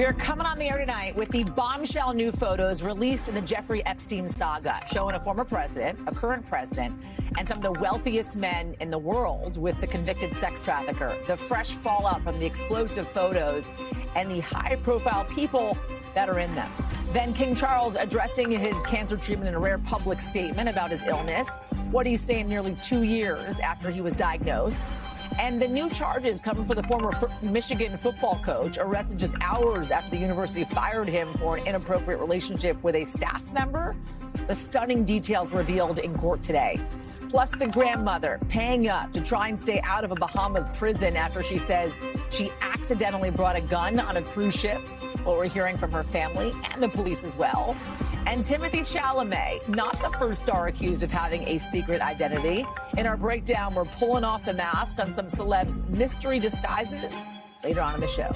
We're coming on the air tonight with the bombshell new photos released in the Jeffrey Epstein saga, showing a former president, a current president, and some of the wealthiest men in the world with the convicted sex trafficker. The fresh fallout from the explosive photos and the high-profile people that are in them. Then King Charles addressing his cancer treatment in a rare public statement about his illness, what he's saying nearly 2 years after he was diagnosed. And the new charges coming for the former Michigan football coach, arrested just hours after the university fired him for an inappropriate relationship with a staff member. The stunning details revealed in court today. Plus the grandmother paying up to try and stay out of a Bahamas prison after she says she accidentally brought a gun on a cruise ship. What we're hearing from her family and the police as well. And Timothée Chalamet, not the first star accused of having a secret identity. In our breakdown, we're pulling off the mask on some celebs' mystery disguises later on in the show.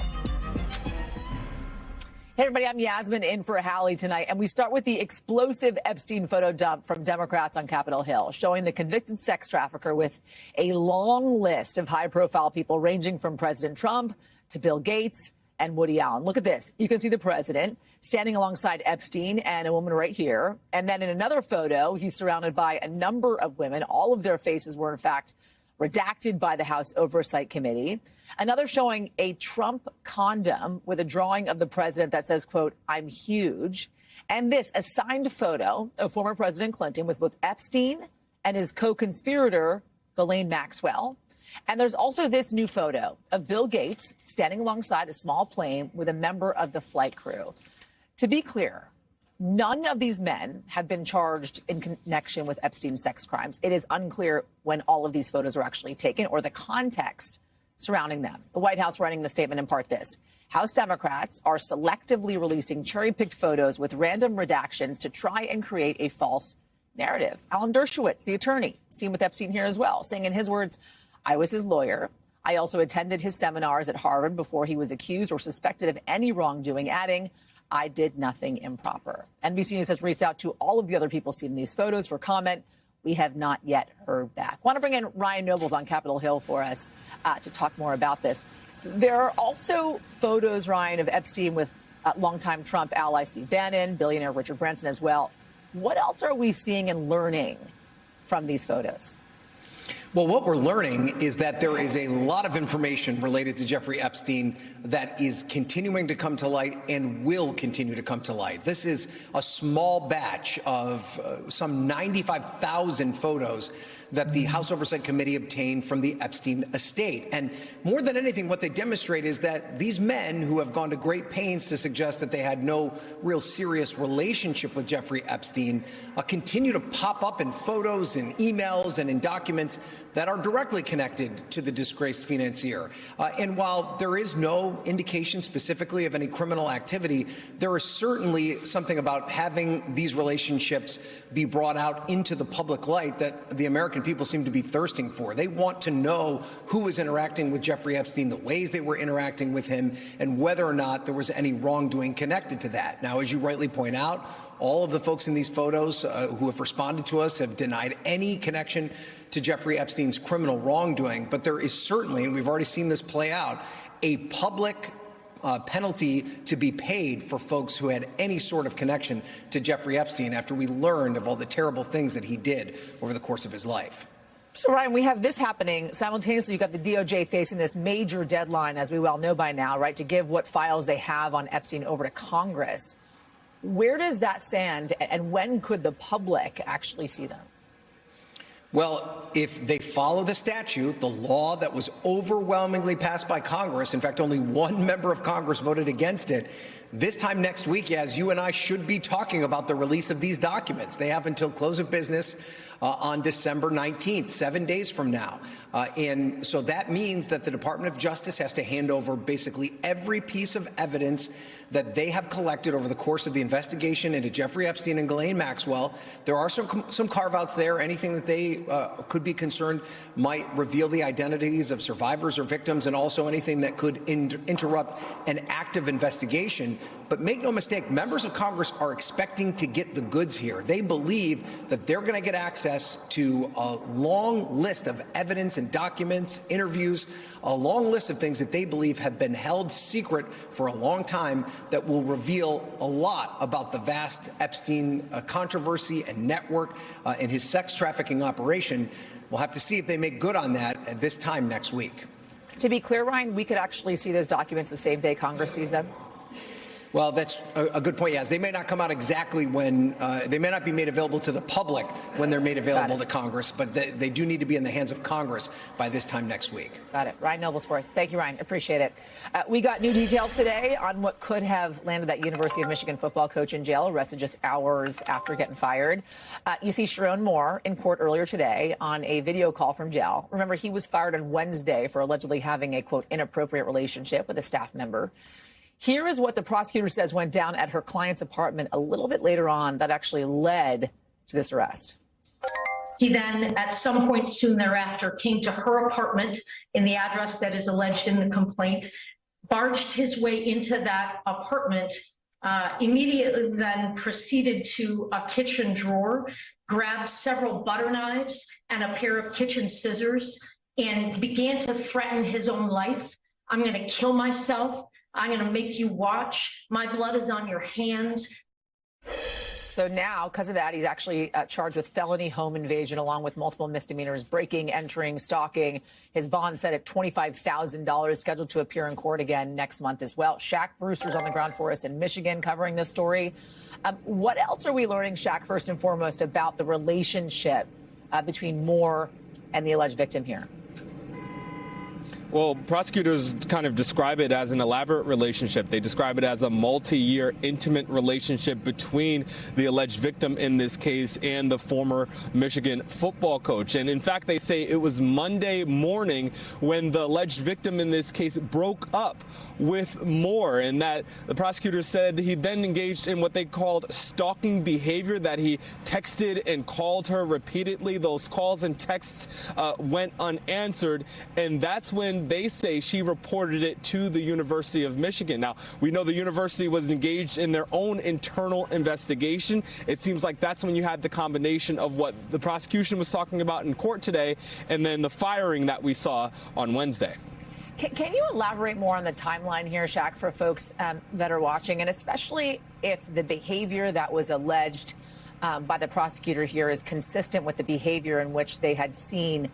Hey, everybody, I'm Yasmin in for Hallie tonight, and we start with the explosive Epstein photo dump from Democrats on Capitol Hill, showing the convicted sex trafficker with a long list of high-profile people ranging from President Trump to Bill Gates and Woody Allen. Look at this. You can see the president standing alongside Epstein and a woman right here. And then in another photo, he's surrounded by a number of women. All of their faces were, in fact, redacted by the House Oversight Committee. Another showing a Trump condom with a drawing of the president that says, quote, "I'm huge." And this, a signed photo of former President Clinton with both Epstein and his co-conspirator, Ghislaine Maxwell. And there's also this new photo of Bill Gates standing alongside a small plane with a member of the flight crew. To be clear, none of these men have been charged in connection with Epstein's sex crimes. It is unclear when all of these photos are actually taken or the context surrounding them. The White House writing the statement in part this: House Democrats are selectively releasing cherry-picked photos with random redactions to try and create a false narrative. Alan Dershowitz, the attorney, seen with Epstein here as well, saying in his words, "I was his lawyer. I also attended his seminars at Harvard before he was accused or suspected of any wrongdoing," adding, "I did nothing improper." NBC News has reached out to all of the other people seen in these photos for comment. We have not yet heard back. Want to bring in Ryan Nobles on Capitol Hill for us to talk more about this. There are also photos, Ryan, of Epstein with longtime Trump ally Steve Bannon, billionaire Richard Branson as well. What else are we seeing and learning from these photos? Well, what we're learning is that there is a lot of information related to Jeffrey Epstein that is continuing to come to light and will continue to come to light. This is a small batch of some 95,000 photos that the House Oversight Committee obtained from the Epstein estate. And more than anything, what they demonstrate is that these men who have gone to great pains to suggest that they had no real serious relationship with Jeffrey Epstein continue to pop up in photos and emails and in documents that are directly connected to the disgraced financier. And while there is no indication specifically of any criminal activity, there is certainly something about having these relationships be brought out into the public light that the American people seem to be thirsting for. They want to know who was interacting with Jeffrey Epstein, the ways they were interacting with him, and whether or not there was any wrongdoing connected to that. Now, as you rightly point out, all of the folks in these photos who have responded to us have denied any connection to Jeffrey Epstein's criminal wrongdoing. But there is certainly, and we've already seen this play out, a public penalty to be paid for folks who had any sort of connection to Jeffrey Epstein after we learned of all the terrible things that he did over the course of his life. So, Ryan, we have this happening. Simultaneously, you've got the DOJ facing this major deadline, as we well know by now, right, to give what files they have on Epstein over to Congress. Where does that stand, and when could the public actually see them? Well, if they follow the statute, the law that was overwhelmingly passed by Congress, in fact, only one member of Congress voted against it, this time next week, as you and I should be talking about the release of these documents. They have until close of business on December 19th, 7 days from now. And so that means that the Department of Justice has to hand over basically every piece of evidence that they have collected over the course of the investigation into Jeffrey Epstein and Ghislaine Maxwell. There are some carve-outs there. Anything that they could be concerned might reveal the identities of survivors or victims, and also anything that could interrupt an active investigation. But make no mistake, members of Congress are expecting to get the goods here. They believe that they're going to get access to a long list of evidence and documents, interviews, a long list of things that they believe have been held secret for a long time that will reveal a lot about the vast Epstein controversy and network and his sex trafficking operation. We'll have to see if they make good on that at this time next week. To be clear, Ryan, we could actually see those documents the same day Congress sees them? Well, that's a good point, yes. They may not come out exactly when, they may not be made available to the public when they're made available to Congress, but they do need to be in the hands of Congress by this time next week. Got it. Ryan Noblesworth. Thank you, Ryan. Appreciate it. We got new details today on what could have landed that University of Michigan football coach in jail, arrested just hours after getting fired. You see Sharon Moore in court earlier today on a video call from jail. Remember, he was fired on Wednesday for allegedly having a, quote, inappropriate relationship with a staff member. Here is what the prosecutor says went down at her client's apartment a little bit later on that actually led to this arrest. He then, at some point soon thereafter, came to her apartment in the address that is alleged in the complaint, barged his way into that apartment, immediately then proceeded to a kitchen drawer, grabbed several butter knives and a pair of kitchen scissors, and began to threaten his own life. I'm going to kill myself. I'm going to make you watch. My blood is on your hands. So now, because of that, he's actually charged with felony home invasion along with multiple misdemeanors, breaking, entering, stalking. His bond set at $25,000, scheduled to appear in court again next month as well. Shaq Brewster's on the ground for us in Michigan covering this story. What else are we learning, Shaq, first and foremost, about the relationship between Moore and the alleged victim here? Well, prosecutors kind of describe it as an elaborate relationship. They describe it as a multi-year intimate relationship between the alleged victim in this case and the former Michigan football coach. And in fact, they say it was Monday morning when the alleged victim in this case broke up with Moore, and that the prosecutor said he then engaged in what they called stalking behavior, that he texted and called her repeatedly. Those calls and texts went unanswered, and that's when they say she reported it to the University of Michigan. Now, we know the university was engaged in their own internal investigation. It seems like that's when you had the combination of what the prosecution was talking about in court today and then the firing that we saw on Wednesday. Can you elaborate more on the timeline here, Shaq, for folks that are watching, and especially if the behavior that was alleged by the prosecutor here is consistent with the behavior in which they had seen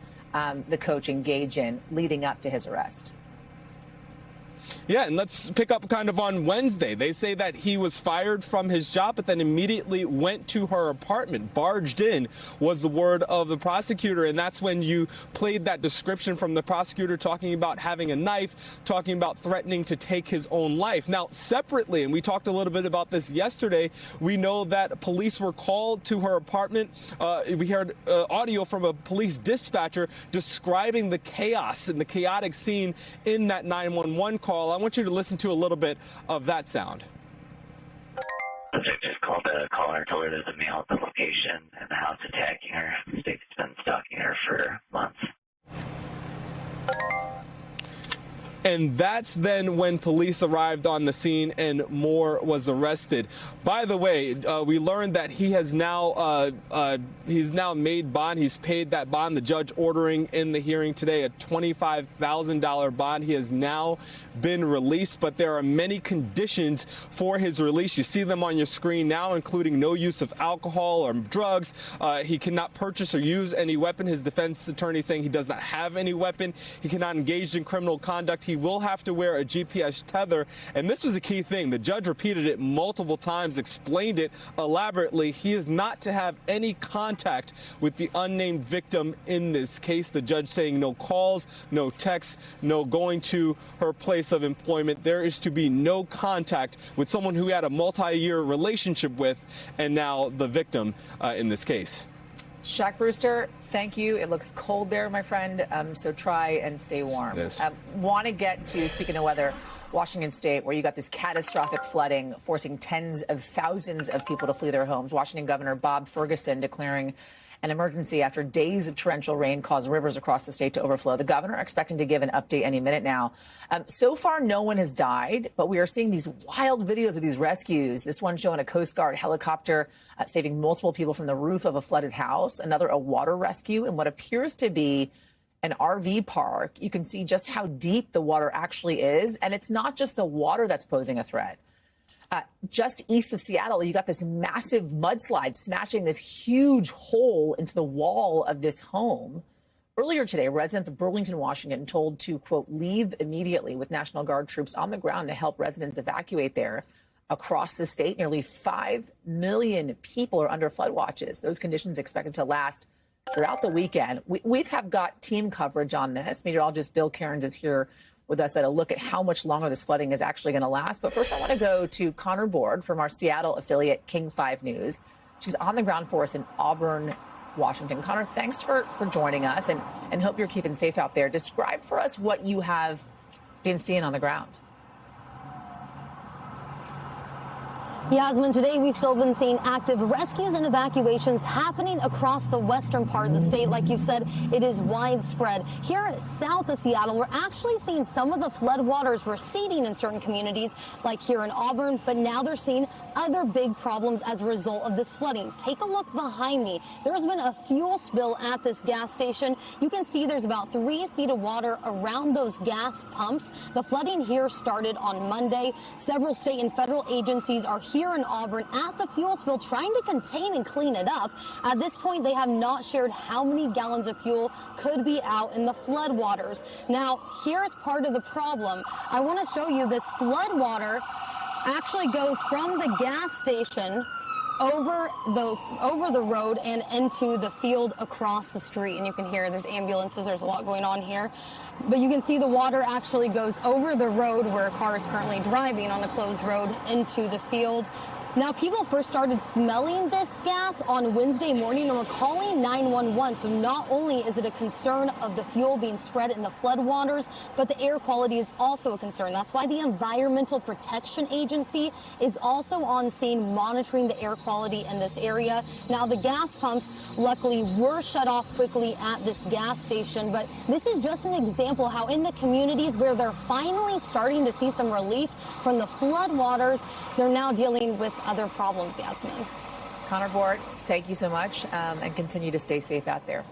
the coach engage in leading up to his arrest? Yeah, and let's pick up kind of on Wednesday. They say that he was fired from his job, but then immediately went to her apartment. Barged in was the word of the prosecutor, and that's when you played that description from the prosecutor talking about having a knife, talking about threatening to take his own life. Now, separately, and we talked a little bit about this yesterday, we know that police were called to her apartment. We heard audio from a police dispatcher describing the chaos and the chaotic scene in that 911 call. I want you to listen to a little bit of that sound. The victim called the caller, told her there's a male at the location and the house attacking her. The state's been stalking her for months. And that's then when police arrived on the scene and Moore was arrested. By the way, we learned that he has now made bond. He's paid that bond. The judge ordering in the hearing today a $25,000 bond. He has now been released, but there are many conditions for his release. You see them on your screen now, including no use of alcohol or drugs. He cannot purchase or use any weapon. His defense attorney saying he does not have any weapon. He cannot engage in criminal conduct. He will have to wear a GPS tether. And this was a key thing. The judge repeated it multiple times, explained it elaborately. He is not to have any contact with the unnamed victim in this case. The judge saying no calls, no texts, no going to her place of employment. There is to be no contact with someone who had a multi-year relationship with, and now the victim in this case. Shaq Brewster, thank you. It looks cold there, my friend, so try and stay warm. Yes. Want to get to, speaking of weather, Washington State, where you got this catastrophic flooding forcing tens of thousands of people to flee their homes. Washington Governor Bob Ferguson declaring an emergency after days of torrential rain caused rivers across the state to overflow. The governor expecting to give an update any minute now. So far, no one has died, but we are seeing these wild videos of these rescues. This one showing a Coast Guard helicopter saving multiple people from the roof of a flooded house. Another, a water rescue in what appears to be an RV park. You can see just how deep the water actually is. And it's not just the water that's posing a threat. Just east of Seattle, you got this massive mudslide smashing this huge hole into the wall of this home. Earlier today, residents of Burlington, Washington, told to, quote, leave immediately, with National Guard troops on the ground to help residents evacuate there. Across the state, nearly 5 million people are under flood watches. Those conditions expected to last throughout the weekend. We've got team coverage on this. Meteorologist Bill Cairns is here with us at a look at how much longer this flooding is actually going to last. But first, I want to go to Connor Board from our Seattle affiliate, King 5 News. She's on the ground for us in Auburn, Washington. Connor, thanks for joining us, and hope you're keeping safe out there. Describe for us what you have been seeing on the ground. Yasmin, today we've still been seeing active rescues and evacuations happening across the western part of the state. Like you said, it is widespread. Here south of Seattle, we're actually seeing some of the floodwaters receding in certain communities, like here in Auburn, but now they're seeing other big problems as a result of this flooding. Take a look behind me. There's been a fuel spill at this gas station. You can see there's about 3 feet of water around those gas pumps. The flooding here started on Monday. Several state and federal agencies are here in Auburn at the fuel spill trying to contain and clean it up. At this point, they have not shared how many gallons of fuel could be out in the floodwaters. Now, here's part of the problem. I want to show you this floodwater actually goes from the gas station over the road and into the field across the street. And you can hear there's ambulances. There's a lot going on here. But you can see the water actually goes over the road where a car is currently driving on a closed road into the field. Now, people first started smelling this gas on Wednesday morning and were calling 911. So not only is it a concern of the fuel being spread in the floodwaters, but the air quality is also a concern. That's why the Environmental Protection Agency is also on scene monitoring the air quality in this area. Now, the gas pumps luckily were shut off quickly at this gas station, but this is just an example how in the communities where they're finally starting to see some relief from the floodwaters, they're now dealing with other problems, Yasmin. Connor Board, thank you so much, and continue to stay safe out there.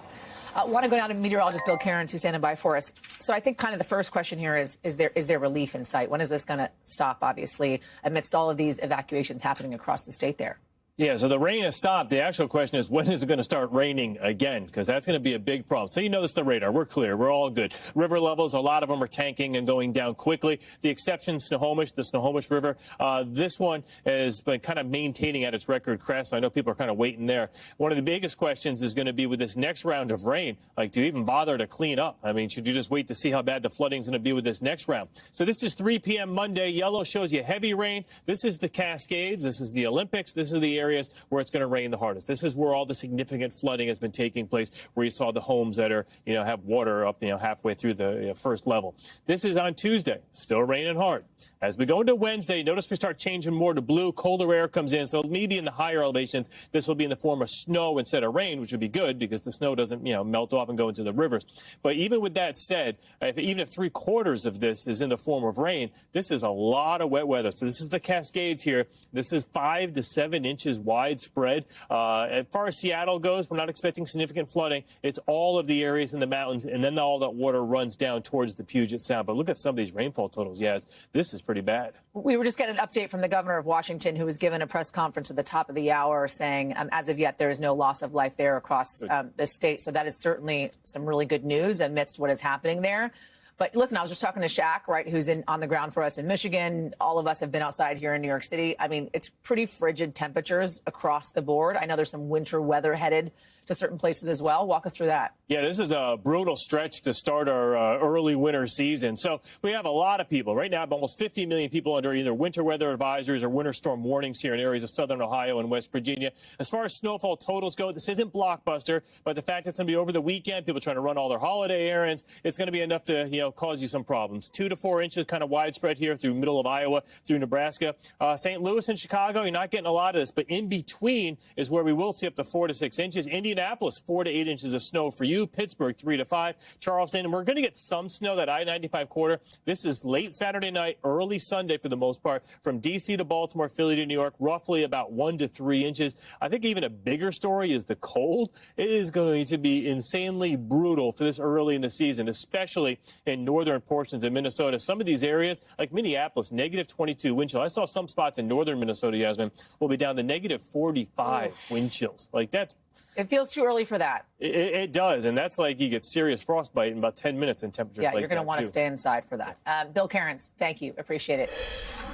I want to go down to meteorologist Bill Cairns, who's standing by for us. So I think kind of the first question here is there relief in sight? When is this going to stop, obviously, amidst all of these evacuations happening across the state there? Yeah, so the rain has stopped. The actual question is, when is it going to start raining again? Because that's going to be a big problem. So you notice the radar. We're clear. We're all good. River levels, a lot of them are tanking and going down quickly. The exception, Snohomish, the Snohomish River. This one has been kind of maintaining at its record crest. I know people are kind of waiting there. One of the biggest questions is going to be with this next round of rain, like, do you even bother to clean up? I mean, should you just wait to see how bad the flooding is going to be with this next round? So this is 3 p.m. Monday. Yellow shows you heavy rain. This is the Cascades. This is the Olympics. This is the areas where it's going to rain the hardest. This is where all the significant flooding has been taking place, where you saw the homes that are, have water up, halfway through the first level. This is on Tuesday, still raining hard. As we go into Wednesday, notice we start changing more to blue. Colder air comes in, so maybe in the higher elevations, this will be in the form of snow instead of rain, which would be good because the snow doesn't, melt off and go into the rivers. But even with that said, even if 3/4 of this is in the form of rain, this is a lot of wet weather. So this is the Cascades here. This is 5 to 7 inches widespread. As far as Seattle goes, we're not expecting significant flooding. It's all of the areas in the mountains, and then all that water runs down towards the Puget Sound. But look at some of these rainfall totals. Yes, this is pretty bad. We were just getting an update from the governor of Washington, who was given a press conference at the top of the hour saying, as of yet, there is no loss of life there across the state. So that is certainly some really good news amidst what is happening there. But listen, I was just talking to Shaq, right, who's on the ground for us in Michigan. All of us have been outside here in New York City. I mean, it's pretty frigid temperatures across the board. I know there's some winter weather headed to certain places as well. Walk us through that. Yeah, this is a brutal stretch to start our early winter season. So we have a lot of people. Right now, almost 50 million people under either winter weather advisories or winter storm warnings here in areas of southern Ohio and West Virginia. As far as snowfall totals go, this isn't blockbuster, but the fact it's going to be over the weekend, people trying to run all their holiday errands, it's going to be enough to, cause you some problems. 2 to 4 inches kind of widespread here through middle of Iowa, through Nebraska. St. Louis and Chicago, you're not getting a lot of this, but in between is where we will see up to 4 to 6 inches. Indianapolis Indianapolis, 4 to 8 inches of snow for you. Pittsburgh, 3 to 5. Charleston, and we're going to get some snow, that I-95 corridor. This is late Saturday night, early Sunday for the most part. From D.C. to Baltimore, Philly to New York, roughly about 1 to 3 inches. I think even a bigger story is the cold. It is going to be insanely brutal for this early in the season, especially in northern portions of Minnesota. Some of these areas, like Minneapolis, negative 22 wind chill. I saw some spots in northern Minnesota, Yasmin, will be down to negative 45 wind chills. Like, that's... It feels too early for that. It does, and that's like you get serious frostbite in about 10 minutes in temperatures like that. Yeah, you're going to want to stay inside for that. Bill Cairns, thank you. Appreciate it.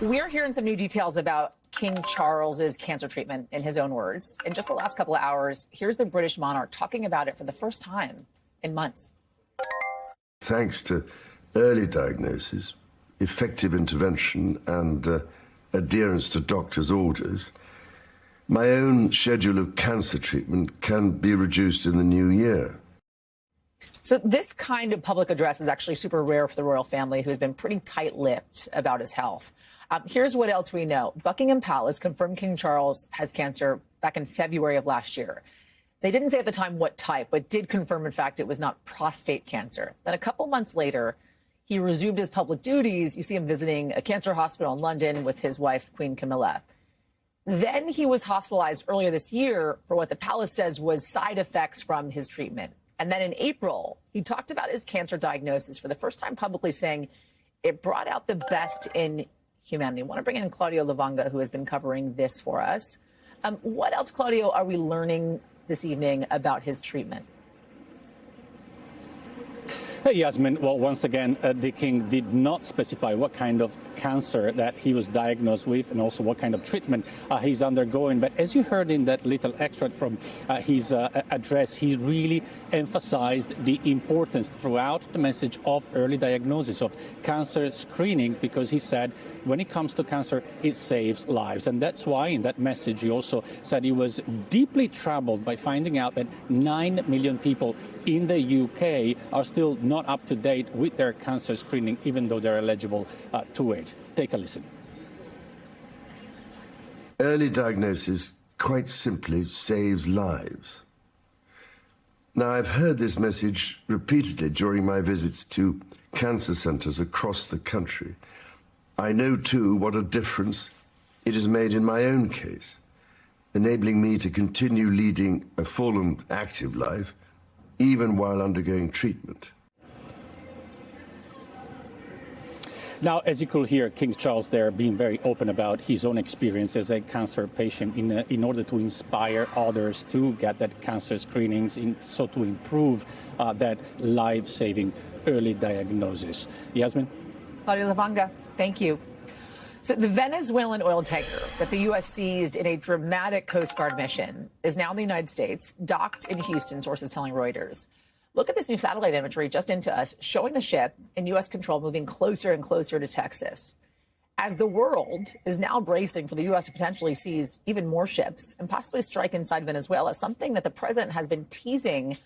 We're hearing some new details about King Charles's cancer treatment, in his own words. In just the last couple of hours, here's the British monarch talking about it for the first time in months. Thanks to early diagnosis, effective intervention and adherence to doctors' orders, my own schedule of cancer treatment can be reduced in the new year. So this kind of public address is actually super rare for the royal family, who's been pretty tight-lipped about his health. Here's what else we know. Buckingham Palace confirmed King Charles has cancer back in February of last year. They didn't say at the time what type, but did confirm, in fact, it was not prostate cancer. Then a couple months later, he resumed his public duties. You see him visiting a cancer hospital in London with his wife, Queen Camilla. Then he was hospitalized earlier this year for what the palace says was side effects from his treatment. And then in April, he talked about his cancer diagnosis for the first time publicly, saying it brought out the best in humanity. I want to bring in Claudio Lavanga, who has been covering this for us. What else, Claudio, are we learning this evening about his treatment? Hey, Yasmin. Well, once again, the king did not specify what kind of cancer that he was diagnosed with and also what kind of treatment he's undergoing. But as you heard in that little extract from his address, he really emphasized the importance throughout the message of early diagnosis, of cancer screening, because he said when it comes to cancer, it saves lives. And that's why in that message he also said he was deeply troubled by finding out that 9 million people in the UK are still not up to date with their cancer screening, even though they're eligible to it. Take a listen. Early diagnosis quite simply saves lives. Now, I've heard this message repeatedly during my visits to cancer centres across the country. I know, too, what a difference it has made in my own case, enabling me to continue leading a full and active life, even while undergoing treatment. Now, as you could hear, King Charles there being very open about his own experience as a cancer patient in order to inspire others to get that cancer screenings, so to improve that life-saving early diagnosis. Yasmin? Claudio Lavanga, thank you. So the Venezuelan oil tanker that the U.S. seized in a dramatic Coast Guard mission is now in the United States, docked in Houston, sources telling Reuters. Look at this new satellite imagery just into us, showing the ship in U.S. control moving closer and closer to Texas. As the world is now bracing for the U.S. to potentially seize even more ships and possibly strike inside Venezuela, something that the president has been teasing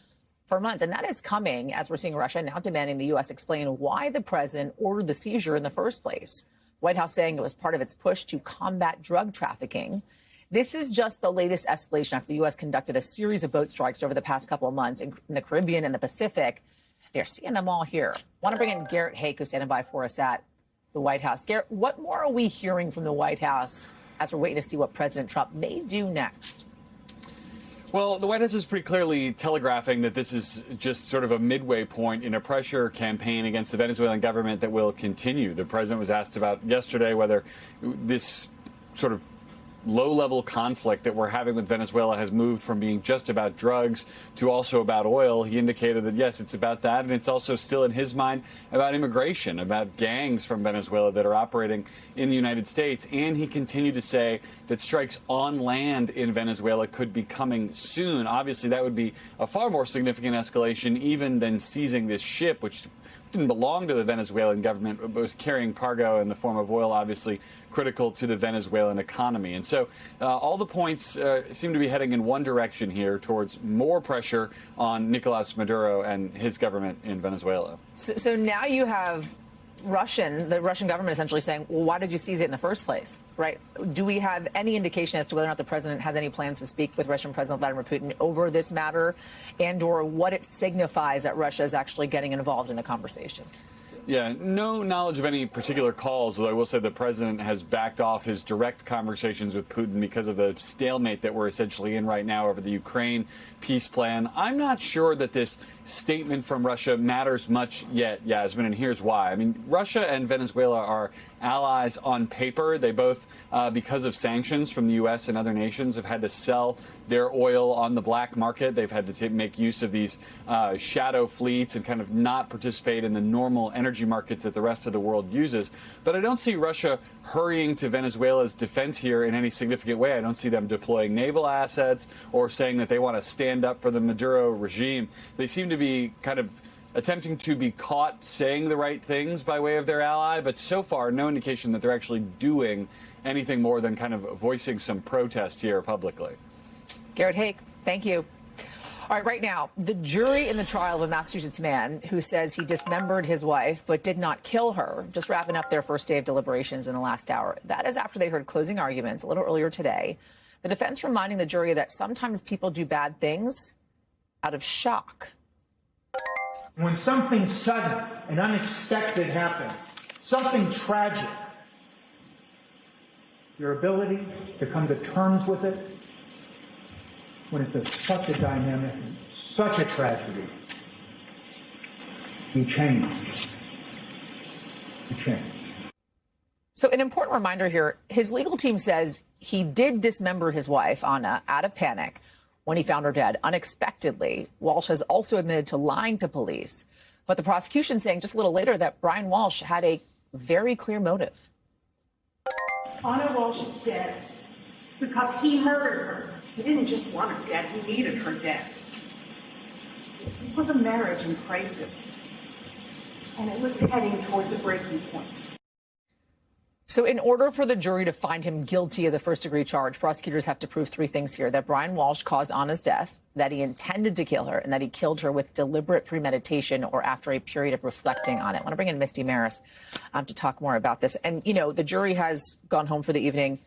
for months. And that is coming as we're seeing Russia now demanding the U.S. explain why the president ordered the seizure in the first place. The White House saying it was part of its push to combat drug trafficking. This is just the latest escalation after the U.S. conducted a series of boat strikes over the past couple of months in the Caribbean and the Pacific. They're seeing them all here. I want to bring in Garrett Hake, who's standing by for us at the White House. Garrett, what more are we hearing from the White House as we're waiting to see what President Trump may do next? Well, the White House is pretty clearly telegraphing that this is just sort of a midway point in a pressure campaign against the Venezuelan government that will continue. The president was asked about yesterday whether this sort of low-level conflict that we're having with Venezuela has moved from being just about drugs to also about oil. He indicated that, yes, it's about that, and it's also still in his mind about immigration, about gangs from Venezuela that are operating in the United States. And he continued to say that strikes on land in Venezuela could be coming soon. Obviously, that would be a far more significant escalation even than seizing this ship, which didn't belong to the Venezuelan government, but was carrying cargo in the form of oil, obviously critical to the Venezuelan economy. And so all the points seem to be heading in one direction here, towards more pressure on Nicolas Maduro and his government in Venezuela. So now you have the Russian government essentially saying, well, why did you seize it in the first place, right? Do we have any indication as to whether or not the president has any plans to speak with Russian President Vladimir Putin over this matter, and or what it signifies that Russia is actually getting involved in the conversation? Yeah, no knowledge of any particular calls, although I will say the president has backed off his direct conversations with Putin because of the stalemate that we're essentially in right now over the Ukraine peace plan. I'm not sure that this statement from Russia matters much yet, Yasmin, and here's why. I mean, Russia and Venezuela are allies on paper. They both, because of sanctions from the U.S. and other nations, have had to sell their oil on the black market. They've had to make use of these shadow fleets and kind of not participate in the normal energy markets that the rest of the world uses. But I don't see Russia hurrying to Venezuela's defense here in any significant way. I don't see them deploying naval assets or saying that they want to stand up for the Maduro regime. They seem to be kind of attempting to be caught saying the right things by way of their ally, but so far no indication that they're actually doing anything more than kind of voicing some protest here publicly. Garrett Haake, thank you. All right now, the jury in the trial of a Massachusetts man who says he dismembered his wife but did not kill her, just wrapping up their first day of deliberations in the last hour. That is after they heard closing arguments a little earlier today. The defense reminding the jury that sometimes people do bad things out of shock. When something sudden and unexpected happens, something tragic, your ability to come to terms with it, when it's such a dynamic, such a tragedy, you change. You change. So an important reminder here, his legal team says he did dismember his wife, Anna, out of panic when he found her dead unexpectedly. Walsh has also admitted to lying to police. But the prosecution saying just a little later that Brian Walsh had a very clear motive. Anna Walsh is dead because he murdered her. He didn't just want her dead, he needed her dead. This was a marriage in crisis, and it was heading towards a breaking point. So in order for the jury to find him guilty of the first-degree charge, prosecutors have to prove three things here: that Brian Walsh caused Anna's death, that he intended to kill her, and that he killed her with deliberate premeditation or after a period of reflecting on it. I want to bring in Misty Maris to talk more about this. And, you know, the jury has gone home for the evening.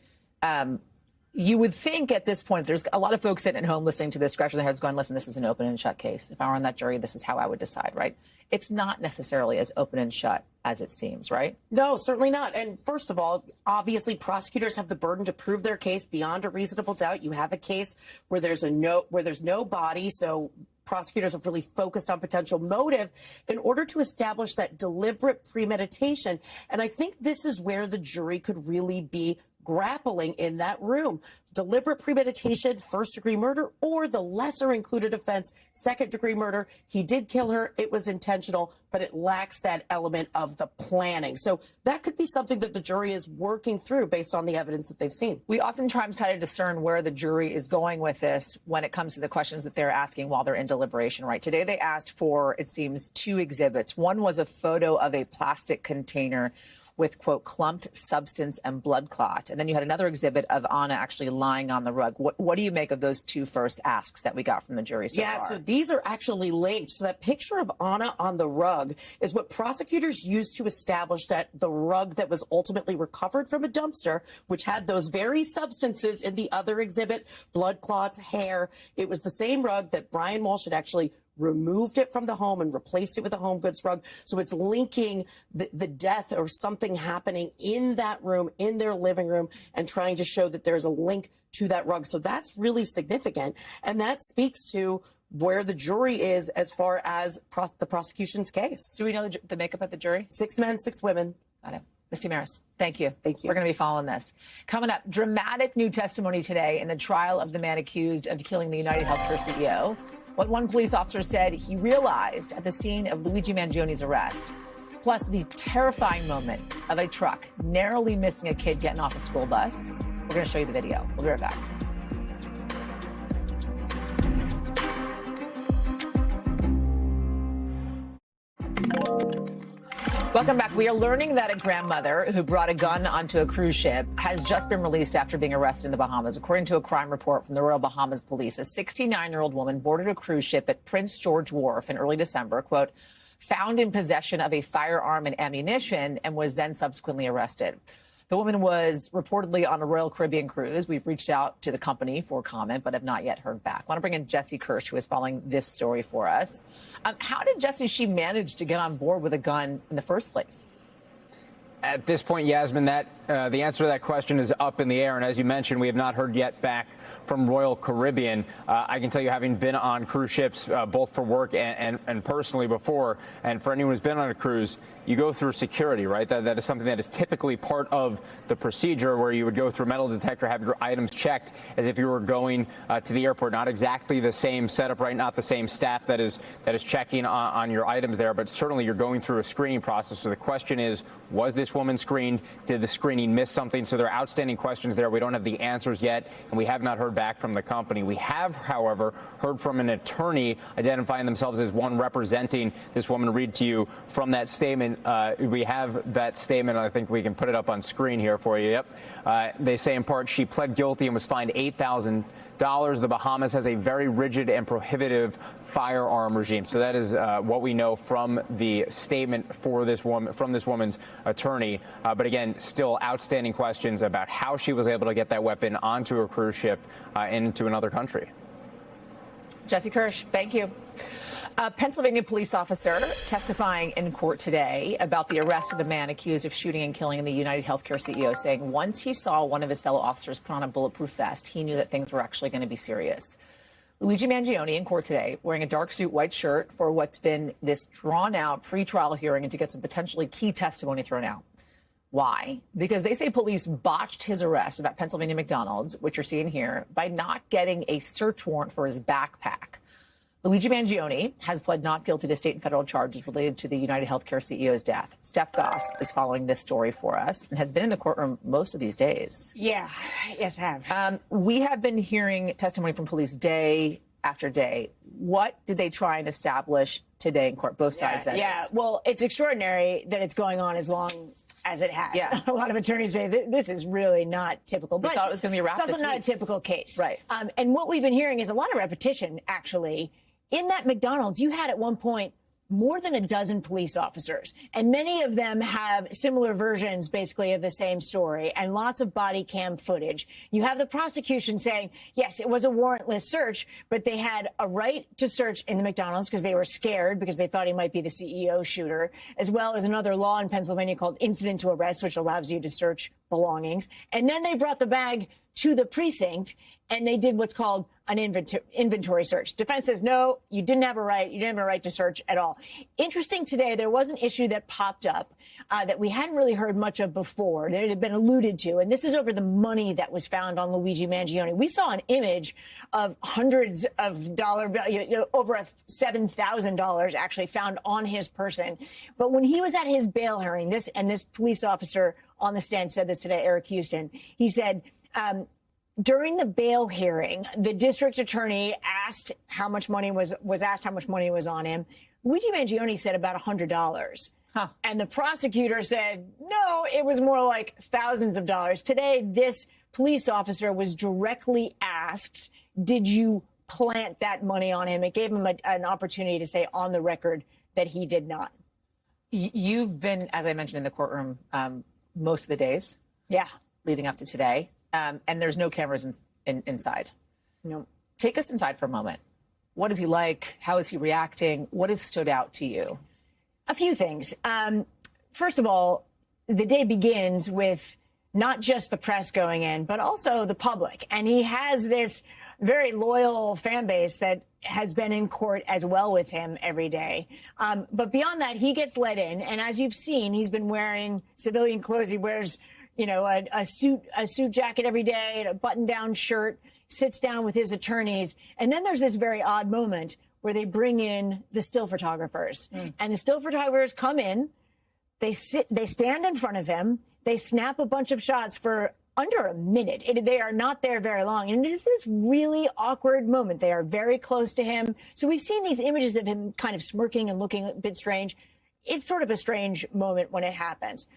You would think at this point, there's a lot of folks sitting at home listening to this, scratching their heads going, listen, this is an open and shut case. If I were on that jury, this is how I would decide, right? It's not necessarily as open and shut as it seems, right? No, certainly not. And first of all, obviously, prosecutors have the burden to prove their case beyond a reasonable doubt. You have a case where there's no body, so prosecutors have really focused on potential motive in order to establish that deliberate premeditation. And I think this is where the jury could really be grappling in that room. Deliberate premeditation, first-degree murder, or the lesser included offense, second-degree murder. He did kill her. It was intentional, but it lacks that element of the planning. So that could be something that the jury is working through based on the evidence that they've seen. We oftentimes try to discern where the jury is going with this when it comes to the questions that they're asking while they're in deliberation, right? Today they asked for, it seems, two exhibits. One was a photo of a plastic container with, quote, clumped substance and blood clot. And then you had another exhibit of Anna actually lying on the rug. What do you make of those two first asks that we got from the jury so far? So these are actually linked. So that picture of Anna on the rug is what prosecutors used to establish that the rug that was ultimately recovered from a dumpster, which had those very substances in the other exhibit, blood clots, hair, it was the same rug that Brian Walsh had actually removed it from the home and replaced it with a home goods rug. So it's linking the death or something happening in that room, in their living room, and trying to show that there's a link to that rug. So that's really significant. And that speaks to where the jury is as far as the prosecution's case. Do we know the makeup of the jury? 6 men, 6 women. Got it. Misty Maris, thank you. Thank you. We're going to be following this. Coming up, dramatic new testimony today in the trial of the man accused of killing the United Healthcare CEO. What one police officer said he realized at the scene of Luigi Mangioni's arrest. Plus, the terrifying moment of a truck narrowly missing a kid getting off a school bus. We're going to show you the video. We'll be right back. Welcome back. We are learning that a grandmother who brought a gun onto a cruise ship has just been released after being arrested in the Bahamas. According to a crime report from the Royal Bahamas Police, a 69-year-old woman boarded a cruise ship at Prince George Wharf in early December, quote, found in possession of a firearm and ammunition, and was then subsequently arrested. The woman was reportedly on a Royal Caribbean cruise. We've reached out to the company for comment, but have not yet heard back. I want to bring in Jesse Kirsch, who is following this story for us. How did she manage to get on board with a gun in the first place? At this point, Yasmin, the answer to that question is up in the air. And as you mentioned, we have not heard yet back from Royal Caribbean. I can tell you, having been on cruise ships, both for work and personally before, and for anyone who's been on a cruise, you go through security, right? That is something that is typically part of the procedure, where you would go through a metal detector, have your items checked as if you were going to the airport. Not exactly the same setup, right? Not the same staff that is checking on your items there, but certainly you're going through a screening process. So the question is, was this woman screened? Did the screening miss something? So there are outstanding questions there. We don't have the answers yet, and we have not heard back from the company. We have, however, heard from an attorney identifying themselves as one representing this woman. Read to you from that statement. We have that statement. I think we can put it up on screen here for you. Yep. They say in part she pled guilty and was fined $8,000. The Bahamas has a very rigid and prohibitive firearm regime. So that is what we know from the statement for this woman, from this woman's attorney. But again, still outstanding questions about how she was able to get that weapon onto a cruise ship into another country. Jesse Kirsch, thank you. A Pennsylvania police officer testifying in court today about the arrest of the man accused of shooting and killing the United Healthcare CEO, saying once he saw one of his fellow officers put on a bulletproof vest, he knew that things were actually going to be serious. Luigi Mangione in court today, wearing a dark suit, white shirt for what's been this drawn-out pre-trial hearing and to get some potentially key testimony thrown out. Why? Because they say police botched his arrest at that Pennsylvania McDonald's, which you're seeing here, by not getting a search warrant for his backpack. Luigi Mangione has pled not guilty to state and federal charges related to the United Healthcare CEO's death. Steph Gosk is following this story for us and has been in the courtroom most of these days. Yeah, yes, I have. We have been hearing testimony from police day after day. What did they try and establish today in court? Both sides, that is. Well, it's extraordinary that it's going on as long as it has. Yeah. A lot of attorneys say this is really not typical. We thought it was going to be a wrap. It's also not a typical case. Right. And what we've been hearing is a lot of repetition, actually. In that McDonald's, you had at one point more than a dozen police officers, and many of them have similar versions, basically, of the same story, and lots of body cam footage. You have the prosecution saying, yes, it was a warrantless search, but they had a right to search in the McDonald's because they were scared because they thought he might be the CEO shooter, as well as another law in Pennsylvania called incident to arrest, which allows you to search belongings. And then they brought the bag to the precinct, and they did what's called an inventory search. Defense says, no, you didn't have a right. You didn't have a right to search at all. Interesting today, there was an issue that popped up that we hadn't really heard much of before, that it had been alluded to, and this is over the money that was found on Luigi Mangione. We saw an image of hundreds of dollars, over $7,000 actually found on his person. But when he was at his bail hearing, this police officer on the stand said this today, Eric Houston, he said, during the bail hearing, the district attorney asked how much money was on him. Luigi Mangione said about $100. And the prosecutor said, no, it was more like thousands of dollars. Today, this police officer was directly asked, did you plant that money on him? It gave him an opportunity to say on the record that he did not. You've been, as I mentioned, in the courtroom most of the days. Yeah. Leading up to today. And there's no cameras inside. No. Take us inside for a moment. What is he like? How is he reacting? What has stood out to you? A few things. First of all, the day begins with not just the press going in, but also the public. And he has this very loyal fan base that has been in court as well with him every day. But beyond that, he gets let in. And as you've seen, he's been wearing civilian clothes. He wears a suit jacket every day, and a button-down shirt, sits down with his attorneys. And then there's this very odd moment where they bring in the still photographers. And the still photographers come in, they stand in front of him, they snap a bunch of shots for under a minute. They are not there very long. And it is this really awkward moment. They are very close to him. So we've seen these images of him kind of smirking and looking a bit strange. It's sort of a strange moment when it happens.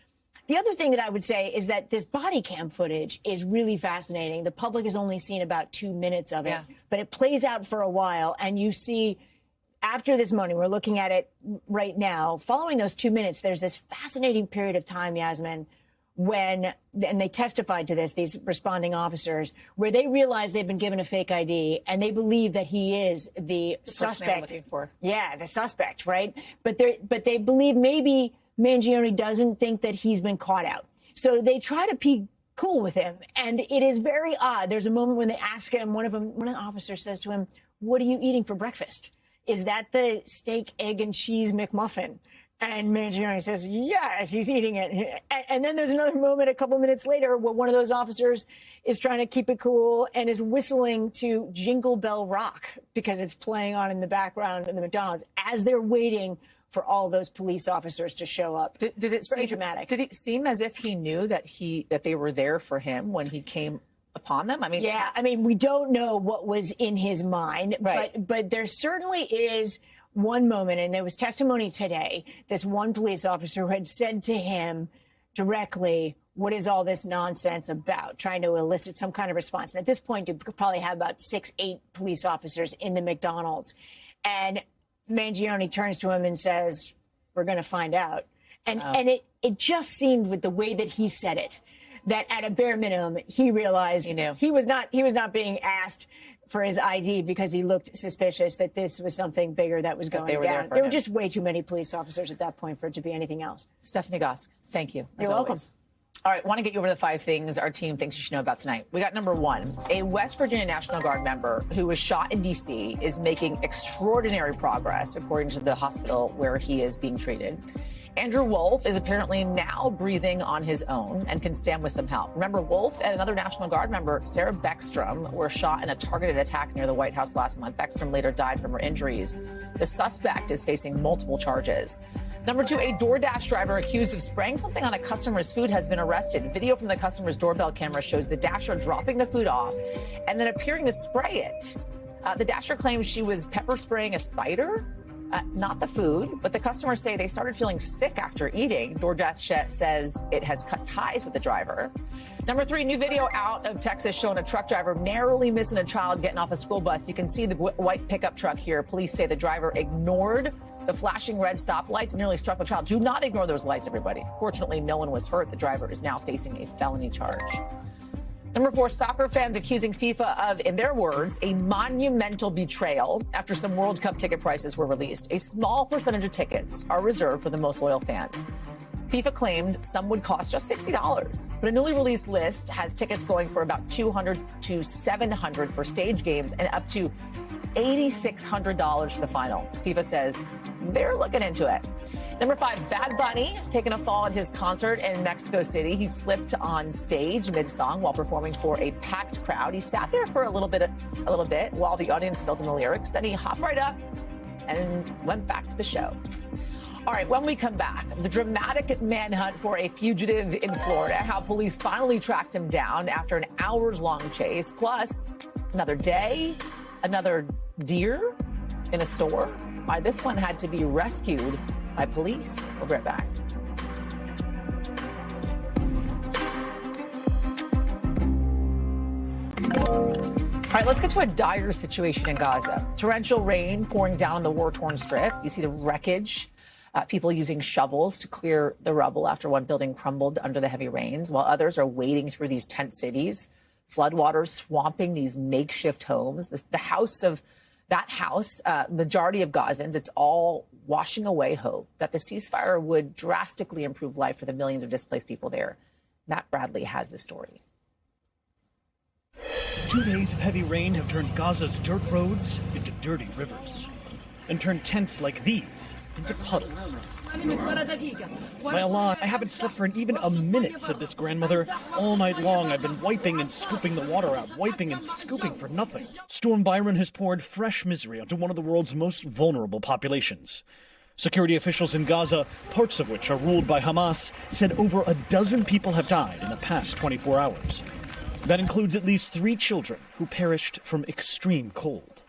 The other thing that I would say is that this body cam footage is really fascinating. The public has only seen about 2 minutes of it, but it plays out for a while, and you see after this morning, we're looking at it right now. Following those 2 minutes, there's this fascinating period of time, Yasmin, when, and they testified to this, these responding officers, where they realize they've been given a fake ID and they believe that he is the suspect. Looking for. Yeah, the suspect, right? But they believe maybe Mangione doesn't think that he's been caught out. So they try to be cool with him. And it is very odd. There's a moment when they ask him, one of the officers says to him, "What are you eating for breakfast? Is that the steak, egg, and cheese McMuffin?" And Mangione says, yes, he's eating it. And then there's another moment a couple minutes later where one of those officers is trying to keep it cool and is whistling to Jingle Bell Rock because it's playing on in the background in the McDonald's as they're waiting for all those police officers to show up. Did it very seem dramatic? Did it seem as if he knew that they were there for him when he came upon them? I mean, yeah, I mean, we don't know what was in his mind, right. but there certainly is one moment, and there was testimony today, this one police officer who had said to him directly, "What is all this nonsense about?" trying to elicit some kind of response. And at this point, you could probably have about 6, 8 police officers in the McDonald's. And Mangione turns to him and says, "We're going to find out." And it just seemed with the way that he said it, that at a bare minimum, he realized he was not being asked for his ID because he looked suspicious, that this was something bigger that was going down. There were just way too many police officers at that point for it to be anything else. Stephanie Gosk, thank you. You're welcome. All right, want to get you over the 5 things our team thinks you should know about tonight. We got number 1. A West Virginia National Guard member who was shot in D.C. is making extraordinary progress, according to the hospital where he is being treated. Andrew Wolf is apparently now breathing on his own and can stand with some help. Remember, Wolf and another National Guard member, Sarah Beckstrom, were shot in a targeted attack near the White House last month. Beckstrom later died from her injuries. The suspect is facing multiple charges. Number 2, a DoorDash driver accused of spraying something on a customer's food has been arrested. Video from the customer's doorbell camera shows the Dasher dropping the food off and then appearing to spray it. The Dasher claims she was pepper spraying a spider. Not the food, but the customers say they started feeling sick after eating. DoorDash says it has cut ties with the driver. Number 3, new video out of Texas showing a truck driver narrowly missing a child getting off a school bus. You can see the white pickup truck here. Police say the driver ignored the flashing red stoplights and nearly struck the child. Do not ignore those lights, everybody. Fortunately, no one was hurt. The driver is now facing a felony charge. Number 4, soccer fans accusing FIFA of, in their words, a monumental betrayal after some World Cup ticket prices were released. A small percentage of tickets are reserved for the most loyal fans. FIFA claimed some would cost just $60, but a newly released list has tickets going for about $200 to $700 for stage games and up to $8,600 for the final. FIFA says they're looking into it. Number 5, Bad Bunny taking a fall at his concert in Mexico City. He slipped on stage mid-song while performing for a packed crowd. He sat there for a little bit while the audience filled in the lyrics. Then he hopped right up and went back to the show. All right, when we come back, the dramatic manhunt for a fugitive in Florida, how police finally tracked him down after an hours-long chase, plus another day, another deer in a store. Why this one had to be rescued by police. We'll be right back. All right, let's get to a dire situation in Gaza. Torrential rain pouring down on the war-torn strip. You see the wreckage, people using shovels to clear the rubble after one building crumbled under the heavy rains, while others are wading through these tent cities. Floodwaters swamping these makeshift homes. That house, majority of Gazans, it's all washing away hope that the ceasefire would drastically improve life for the millions of displaced people there. Matt Bradley has the story. 2 days of heavy rain have turned Gaza's dirt roads into dirty rivers and turned tents like these into puddles. By Allah, I haven't slept for even a minute, said this grandmother. All night long, I've been wiping and scooping the water out, wiping and scooping for nothing. Storm Byron has poured fresh misery onto one of the world's most vulnerable populations. Security officials in Gaza, parts of which are ruled by Hamas, said over a dozen people have died in the past 24 hours. That includes at least 3 children who perished from extreme cold.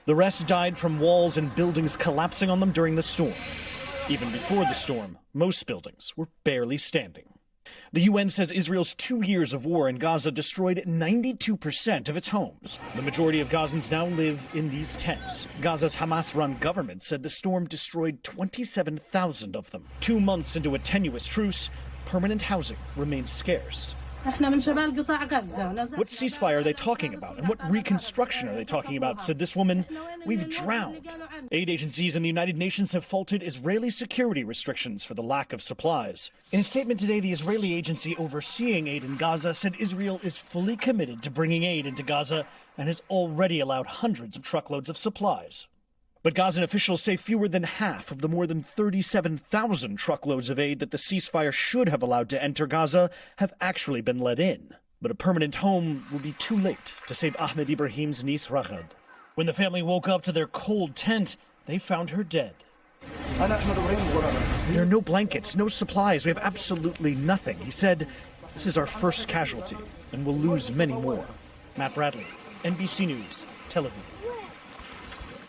The rest died from walls and buildings collapsing on them during the storm. Even before the storm, most buildings were barely standing. The UN says Israel's 2 years of war in Gaza destroyed 92% of its homes. The majority of Gazans now live in these tents. Gaza's Hamas-run government said the storm destroyed 27,000 of them. 2 months into a tenuous truce, permanent housing remains scarce. What ceasefire are they talking about, and what reconstruction are they talking about, said this woman. We've drowned. Aid agencies and the United Nations have faulted Israeli security restrictions for the lack of supplies. In a statement today, the Israeli agency overseeing aid in Gaza said Israel is fully committed to bringing aid into Gaza and has already allowed hundreds of truckloads of supplies. But Gazan officials say fewer than half of the more than 37,000 truckloads of aid that the ceasefire should have allowed to enter Gaza have actually been let in. But a permanent home will be too late to save Ahmed Ibrahim's niece Raghad. When the family woke up to their cold tent, they found her dead. There are no blankets, no supplies. We have absolutely nothing. He said, "This is our first casualty, and we'll lose many more." Matt Bradley, NBC News, Tel Aviv.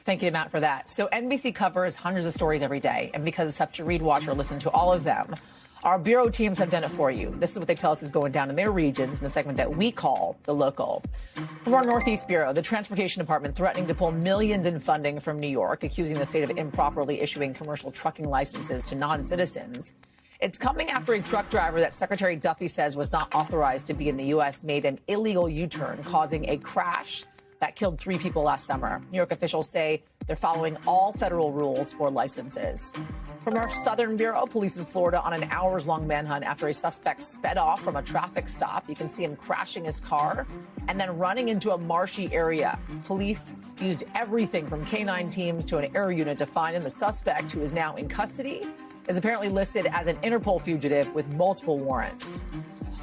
Thank you, Matt, for that. So NBC covers hundreds of stories every day, and because it's tough to read, watch, or listen to all of them, our bureau teams have done it for you. This is what they tell us is going down in their regions in a segment that we call The Local. From our Northeast Bureau, the Transportation Department threatening to pull millions in funding from New York, accusing the state of improperly issuing commercial trucking licenses to non-citizens. It's coming after a truck driver that Secretary Duffy says was not authorized to be in the U.S. made an illegal U-turn, causing a crash that killed 3 people last summer. New York officials say they're following all federal rules for licenses. From our Southern Bureau, police in Florida on an hours-long manhunt after a suspect sped off from a traffic stop. You can see him crashing his car and then running into a marshy area. Police used everything from K-9 teams to an air unit to find him. The suspect, who is now in custody, is apparently listed as an Interpol fugitive with multiple warrants.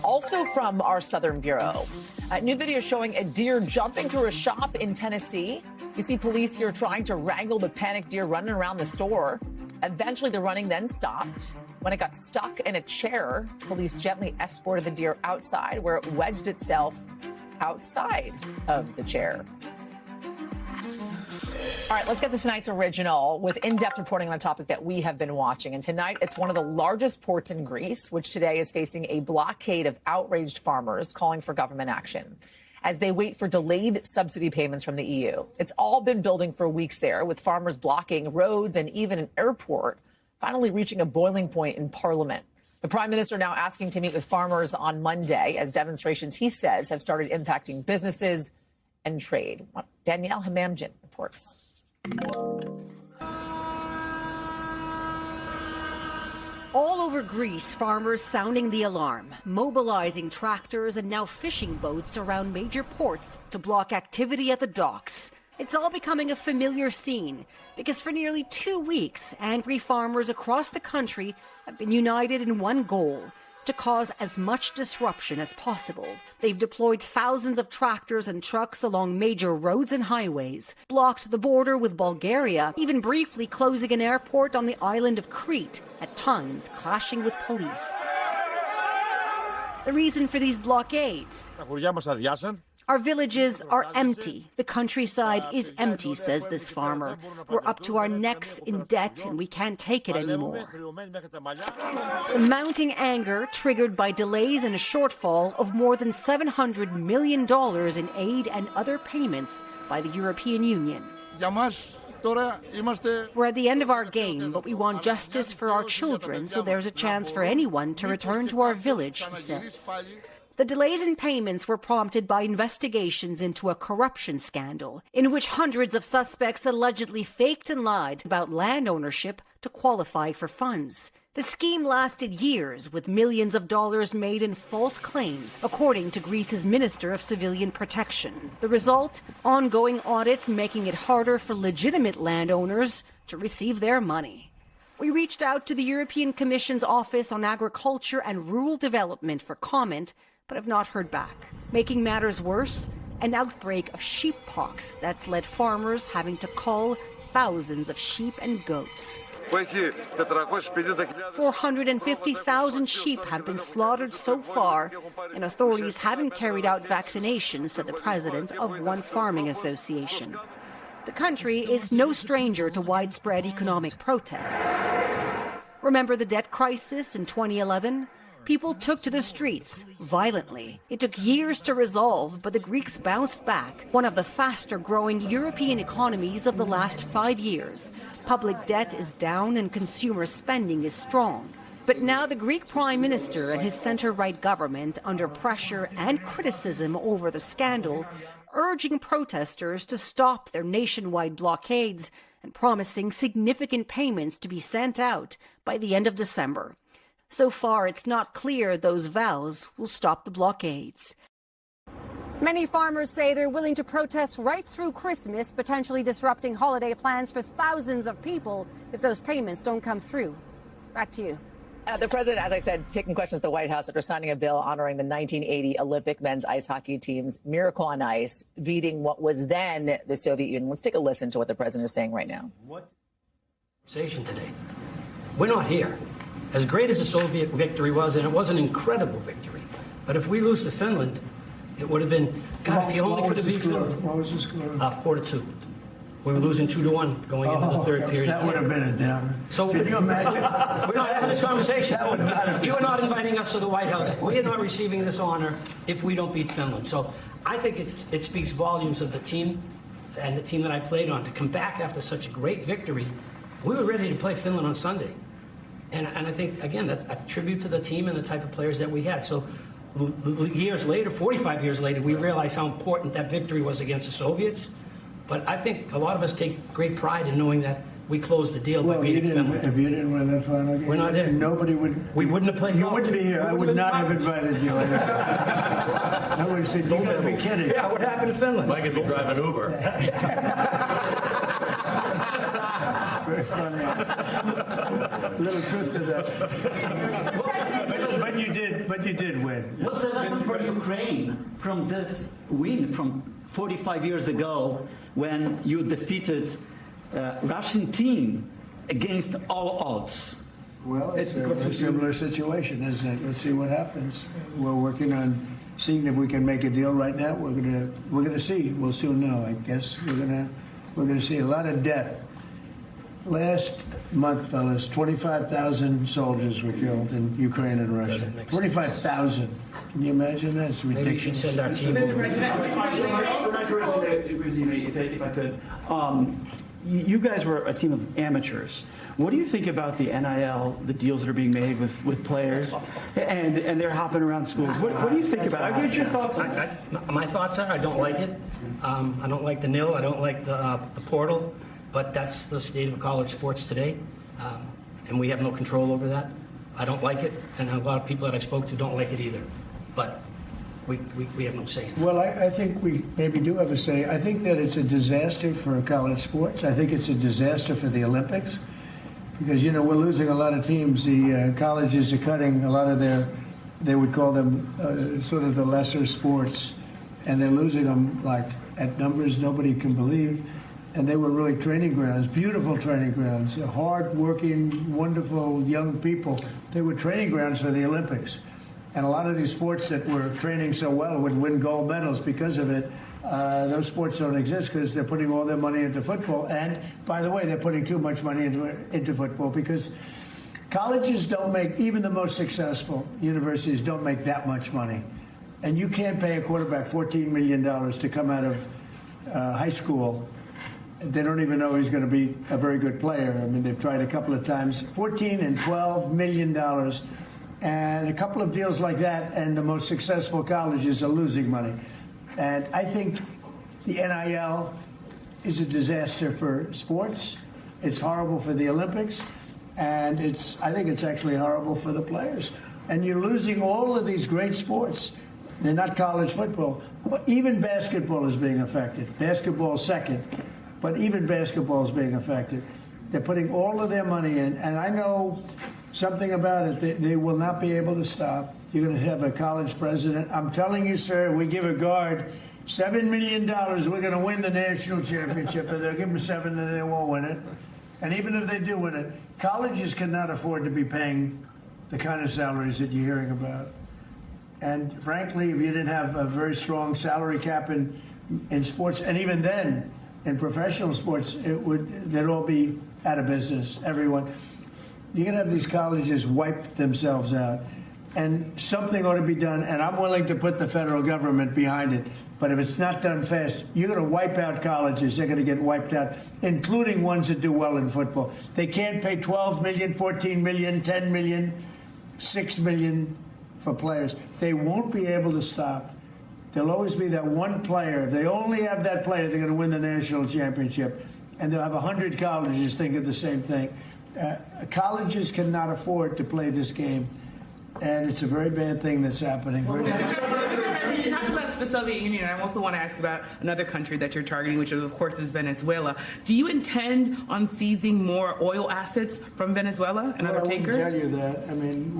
Also from our Southern Bureau, a new video showing a deer jumping through a shop in Tennessee. You see police here trying to wrangle the panicked deer running around the store. Eventually, the running then stopped. When it got stuck in a chair, police gently escorted the deer outside, where it wedged itself outside of the chair. All right, let's get to tonight's original with in-depth reporting on a topic that we have been watching. And tonight, it's one of the largest ports in Greece, which today is facing a blockade of outraged farmers calling for government action as they wait for delayed subsidy payments from the EU. It's all been building for weeks there, with farmers blocking roads and even an airport, finally reaching a boiling point in Parliament. The Prime Minister now asking to meet with farmers on Monday as demonstrations, he says, have started impacting businesses and trade. Danielle Hamamdjian reports. All over Greece, farmers sounding the alarm, mobilizing tractors and now fishing boats around major ports to block activity at the docks. It's all becoming a familiar scene because for nearly 2 weeks, angry farmers across the country have been united in one goal: to cause as much disruption as possible. They've deployed thousands of tractors and trucks along major roads and highways, blocked the border with Bulgaria, even briefly closing an airport on the island of Crete, at times clashing with police. The reason for these blockades? Our villages are empty. The countryside is empty, says this farmer. We're up to our necks in debt and we can't take it anymore. The mounting anger triggered by delays and a shortfall of more than $700 million in aid and other payments by the European Union. We're at the end of our game, but we want justice for our children, so there's a chance for anyone to return to our village, he says. The delays in payments were prompted by investigations into a corruption scandal in which hundreds of suspects allegedly faked and lied about land ownership to qualify for funds. The scheme lasted years, with millions of dollars made in false claims, according to Greece's Minister of Civilian Protection. The result? Ongoing audits making it harder for legitimate landowners to receive their money. We reached out to the European Commission's Office on Agriculture and Rural Development for comment, but have not heard back. Making matters worse, an outbreak of sheeppox that's led farmers having to cull thousands of sheep and goats. 450,000 sheep have been slaughtered so far, and authorities haven't carried out vaccinations, said the president of one farming association. The country is no stranger to widespread economic protests. Remember the debt crisis in 2011? People took to the streets violently. It took years to resolve, but the Greeks bounced back, one of the faster-growing European economies of the last 5 years. Public debt is down and consumer spending is strong. But now the Greek Prime Minister and his centre-right government, under pressure and criticism over the scandal, urging protesters to stop their nationwide blockades and promising significant payments to be sent out by the end of December. So far, it's not clear those vows will stop the blockades. Many farmers say they're willing to protest right through Christmas, potentially disrupting holiday plans for thousands of people if those payments don't come through. Back to you. The president, as I said, taking questions at the White House after signing a bill honoring the 1980 Olympic men's ice hockey team's miracle on ice, beating what was then the Soviet Union. Let's take a listen to what the president is saying right now. What conversation today? We're not here. As great as the Soviet victory was, and it was an incredible victory, but if we lose to Finland, it would have been, God, if you only could have beat Finland. What was the score? 4-2. We were losing 2-1 going into the third period. That would have been a downer. So can you imagine? We're not having this conversation. You are not inviting us to the White House. We are not receiving this honor if we don't beat Finland. So I think it speaks volumes of the team and the team that I played on to come back after such a great victory. We were ready to play Finland on Sunday. And I think, again, that's a tribute to the team and the type of players that we had. So years later, 45 years later, we realize how important that victory was against the Soviets. But I think a lot of us take great pride in knowing that we closed the deal by beating Finland. If you didn't win that final game, we're not here. Nobody would. We wouldn't have played. You wouldn't be here. I would not have invited you. I would have said, "You gotta be kidding." Yeah, what happened to Finland? Mike, if you drive an Uber. Very funny. A little truth to that. But you did win. What's the lesson for Ukraine from this win from 45 years ago when you defeated Russian team against all odds? Well, it's a similar situation, isn't it? Let's see what happens. We're working on seeing if we can make a deal right now. We're gonna see. We'll soon know, I guess. We're gonna see a lot of death. Last month, fellas, 25,000 soldiers were killed in Ukraine and Russia. 25,000. Can you imagine that? It's ridiculous. Maybe we should send our team over. If I could, you guys were a team of amateurs. What do you think about the NIL, the deals that are being made with players, and they're hopping around schools? What do you think about it? Get your thoughts. My thoughts are I don't like it. I don't like the NIL. I don't like the portal. But that's the state of college sports today, and we have no control over that. I don't like it, and a lot of people that I spoke to don't like it either. But we have no say in it. Well, I think we maybe do have a say. I think that it's a disaster for college sports. I think it's a disaster for the Olympics because, you know, we're losing a lot of teams. The colleges are cutting a lot of they would call them sort of the lesser sports, and they're losing them like at numbers nobody can believe. And they were really training grounds, beautiful training grounds, hard-working, wonderful young people. They were training grounds for the Olympics. And a lot of these sports that were training so well would win gold medals because of it. Those sports don't exist because they're putting all their money into football. And, by the way, they're putting too much money into football because colleges don't make, even the most successful universities don't make that much money. And you can't pay a quarterback $14 million to come out of high school. They don't even know he's going to be a very good player. I mean, they've tried a couple of times. $14 and $12 million. And a couple of deals like that, and the most successful colleges are losing money. And I think the NIL is a disaster for sports. It's horrible for the Olympics. And I think it's actually horrible for the players. And you're losing all of these great sports. They're not college football. Even basketball is being affected. Basketball second. But even basketball is being affected. They're putting all of their money in, and I know something about it. They will not be able to stop. You're going to have a college president. I'm telling you, sir, we give a guard $7 million. We're going to win the national championship, and they'll give them $7 and they won't win it. And even if they do win it, colleges cannot afford to be paying the kind of salaries that you're hearing about. And frankly, if you didn't have a very strong salary cap in sports, and even then, in professional sports, they'd all be out of business, everyone. You're going to have these colleges wipe themselves out. and something ought to be done, and I'm willing to put the federal government behind it. But if it's not done fast, you're going to wipe out colleges. They're going to get wiped out, including ones that do well in football. They can't pay $12 million, $14 million, $10 million, $6 million for players. They won't be able to stop. There'll always be that one player. If they only have that player, they're going to win the national championship. And they'll have 100 colleges thinking the same thing. Colleges cannot afford to play this game. And it's a very bad thing that's happening. You talked about the Soviet Union. I also want to ask about another country that you're targeting, which of course is Venezuela. Do you intend on seizing more oil assets from Venezuela and other tankers? I wouldn't tell you that. I mean,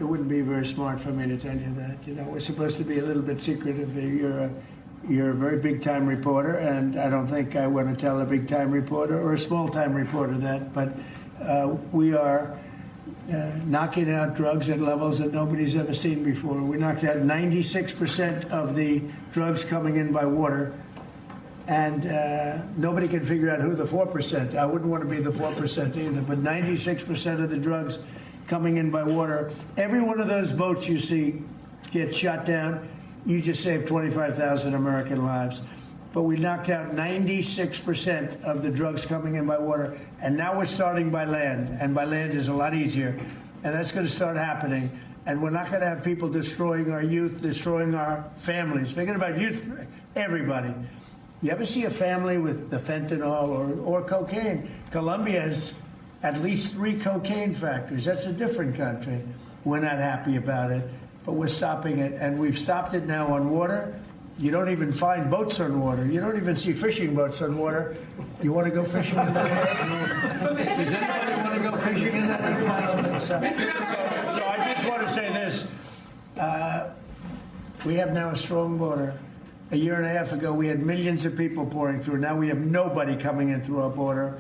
it wouldn't be very smart for me to tell you that. You know, we're supposed to be a little bit secretive. You're a very big-time reporter, and I don't think I want to tell a big-time reporter or a small-time reporter that. But we are knocking out drugs at levels that nobody's ever seen before. We knocked out 96% of the drugs coming in by water, and nobody can figure out who the 4%. I wouldn't want to be the 4% either, but 96% of the drugs coming in by water. Every one of those boats you see get shot down, you just saved 25,000 American lives. But we knocked out 96% of the drugs coming in by water. And now we're starting by land. And by land is a lot easier. And that's going to start happening. And we're not going to have people destroying our youth, destroying our families. Thinking about youth, everybody. You ever see a family with the fentanyl or cocaine? Colombia has at least 3 cocaine factories. That's a different country. We're not happy about it, but we're stopping it. And we've stopped it now on water. You don't even find boats on water. You don't even see fishing boats on water. You want to go fishing in that? Does anybody want to go fishing in that? So I just want to say this. We have now a strong border. A year and a half ago, we had millions of people pouring through. Now we have nobody coming in through our border.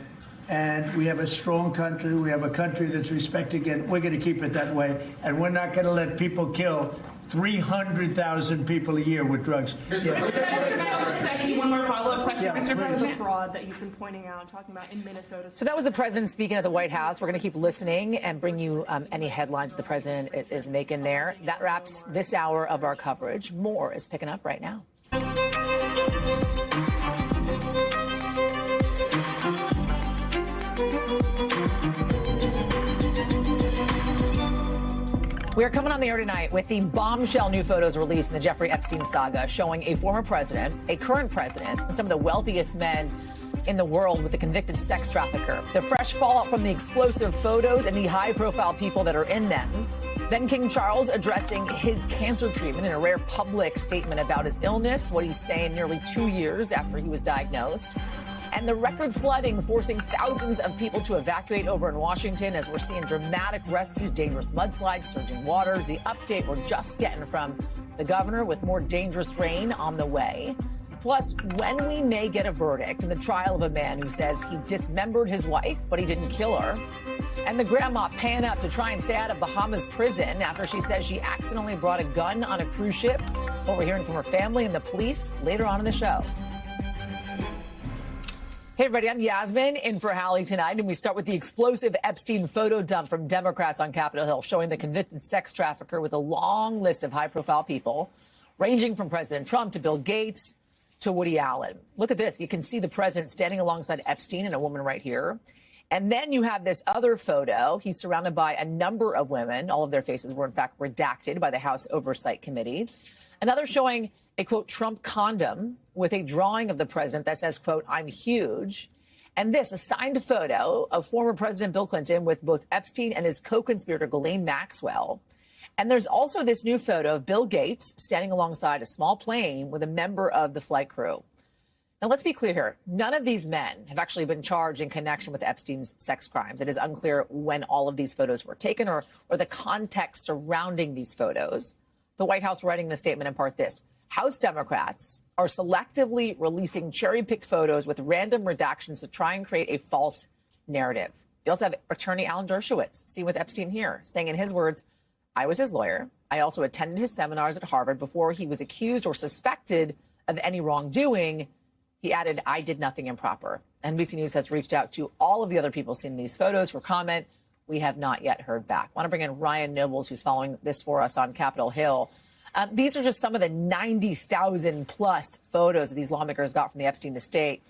And we have a strong country. We have a country that's respected, and we're going to keep it that way. And we're not going to let people kill 300,000 people a year with drugs. One more follow-up question. The fraud that you've been pointing out, talking about in Minnesota. So that was the president speaking at the White House. We're going to keep listening and bring you any headlines the president is making there. That wraps this hour of our coverage. More is picking up right now. We are coming on the air tonight with the bombshell new photos released in the Jeffrey Epstein saga, showing a former president, a current president, and some of the wealthiest men in the world with a convicted sex trafficker. The fresh fallout from the explosive photos and the high-profile people that are in them. Then King Charles addressing his cancer treatment in a rare public statement about his illness, what he's saying nearly 2 years after he was diagnosed. And the record flooding forcing thousands of people to evacuate over in Washington as we're seeing dramatic rescues, dangerous mudslides, surging waters. The update we're just getting from the governor with more dangerous rain on the way. Plus, when we may get a verdict in the trial of a man who says he dismembered his wife, but he didn't kill her. And the grandma paying up to try and stay out of Bahamas prison after she says she accidentally brought a gun on a cruise ship. What we're hearing from her family and the police later on in the show. Hey, everybody, I'm Yasmin in for Hallie tonight, and we start with the explosive Epstein photo dump from Democrats on Capitol Hill, showing the convicted sex trafficker with a long list of high-profile people, ranging from President Trump to Bill Gates to Woody Allen. Look at this. You can see the president standing alongside Epstein and a woman right here. And then you have this other photo. He's surrounded by a number of women. All of their faces were, in fact, redacted by the House Oversight Committee. Another showing a, quote, Trump condom with a drawing of the president that says, quote, I'm huge. And this, a signed photo of former President Bill Clinton with both Epstein and his co-conspirator Ghislaine Maxwell. And there's also this new photo of Bill Gates standing alongside a small plane with a member of the flight crew. Now, let's be clear here. None of these men have actually been charged in connection with Epstein's sex crimes. It is unclear when all of these photos were taken or the context surrounding these photos. The White House writing the statement in part this. House Democrats are selectively releasing cherry-picked photos with random redactions to try and create a false narrative. You also have attorney Alan Dershowitz, seen with Epstein here, saying in his words, I was his lawyer. I also attended his seminars at Harvard before he was accused or suspected of any wrongdoing. He added, I did nothing improper. NBC News has reached out to all of the other people seen in these photos for comment. we have not yet heard back. I want to bring in Ryan Nobles, who's following this for us on Capitol Hill. These are just some of the 90,000 plus photos that these lawmakers got from the Epstein estate.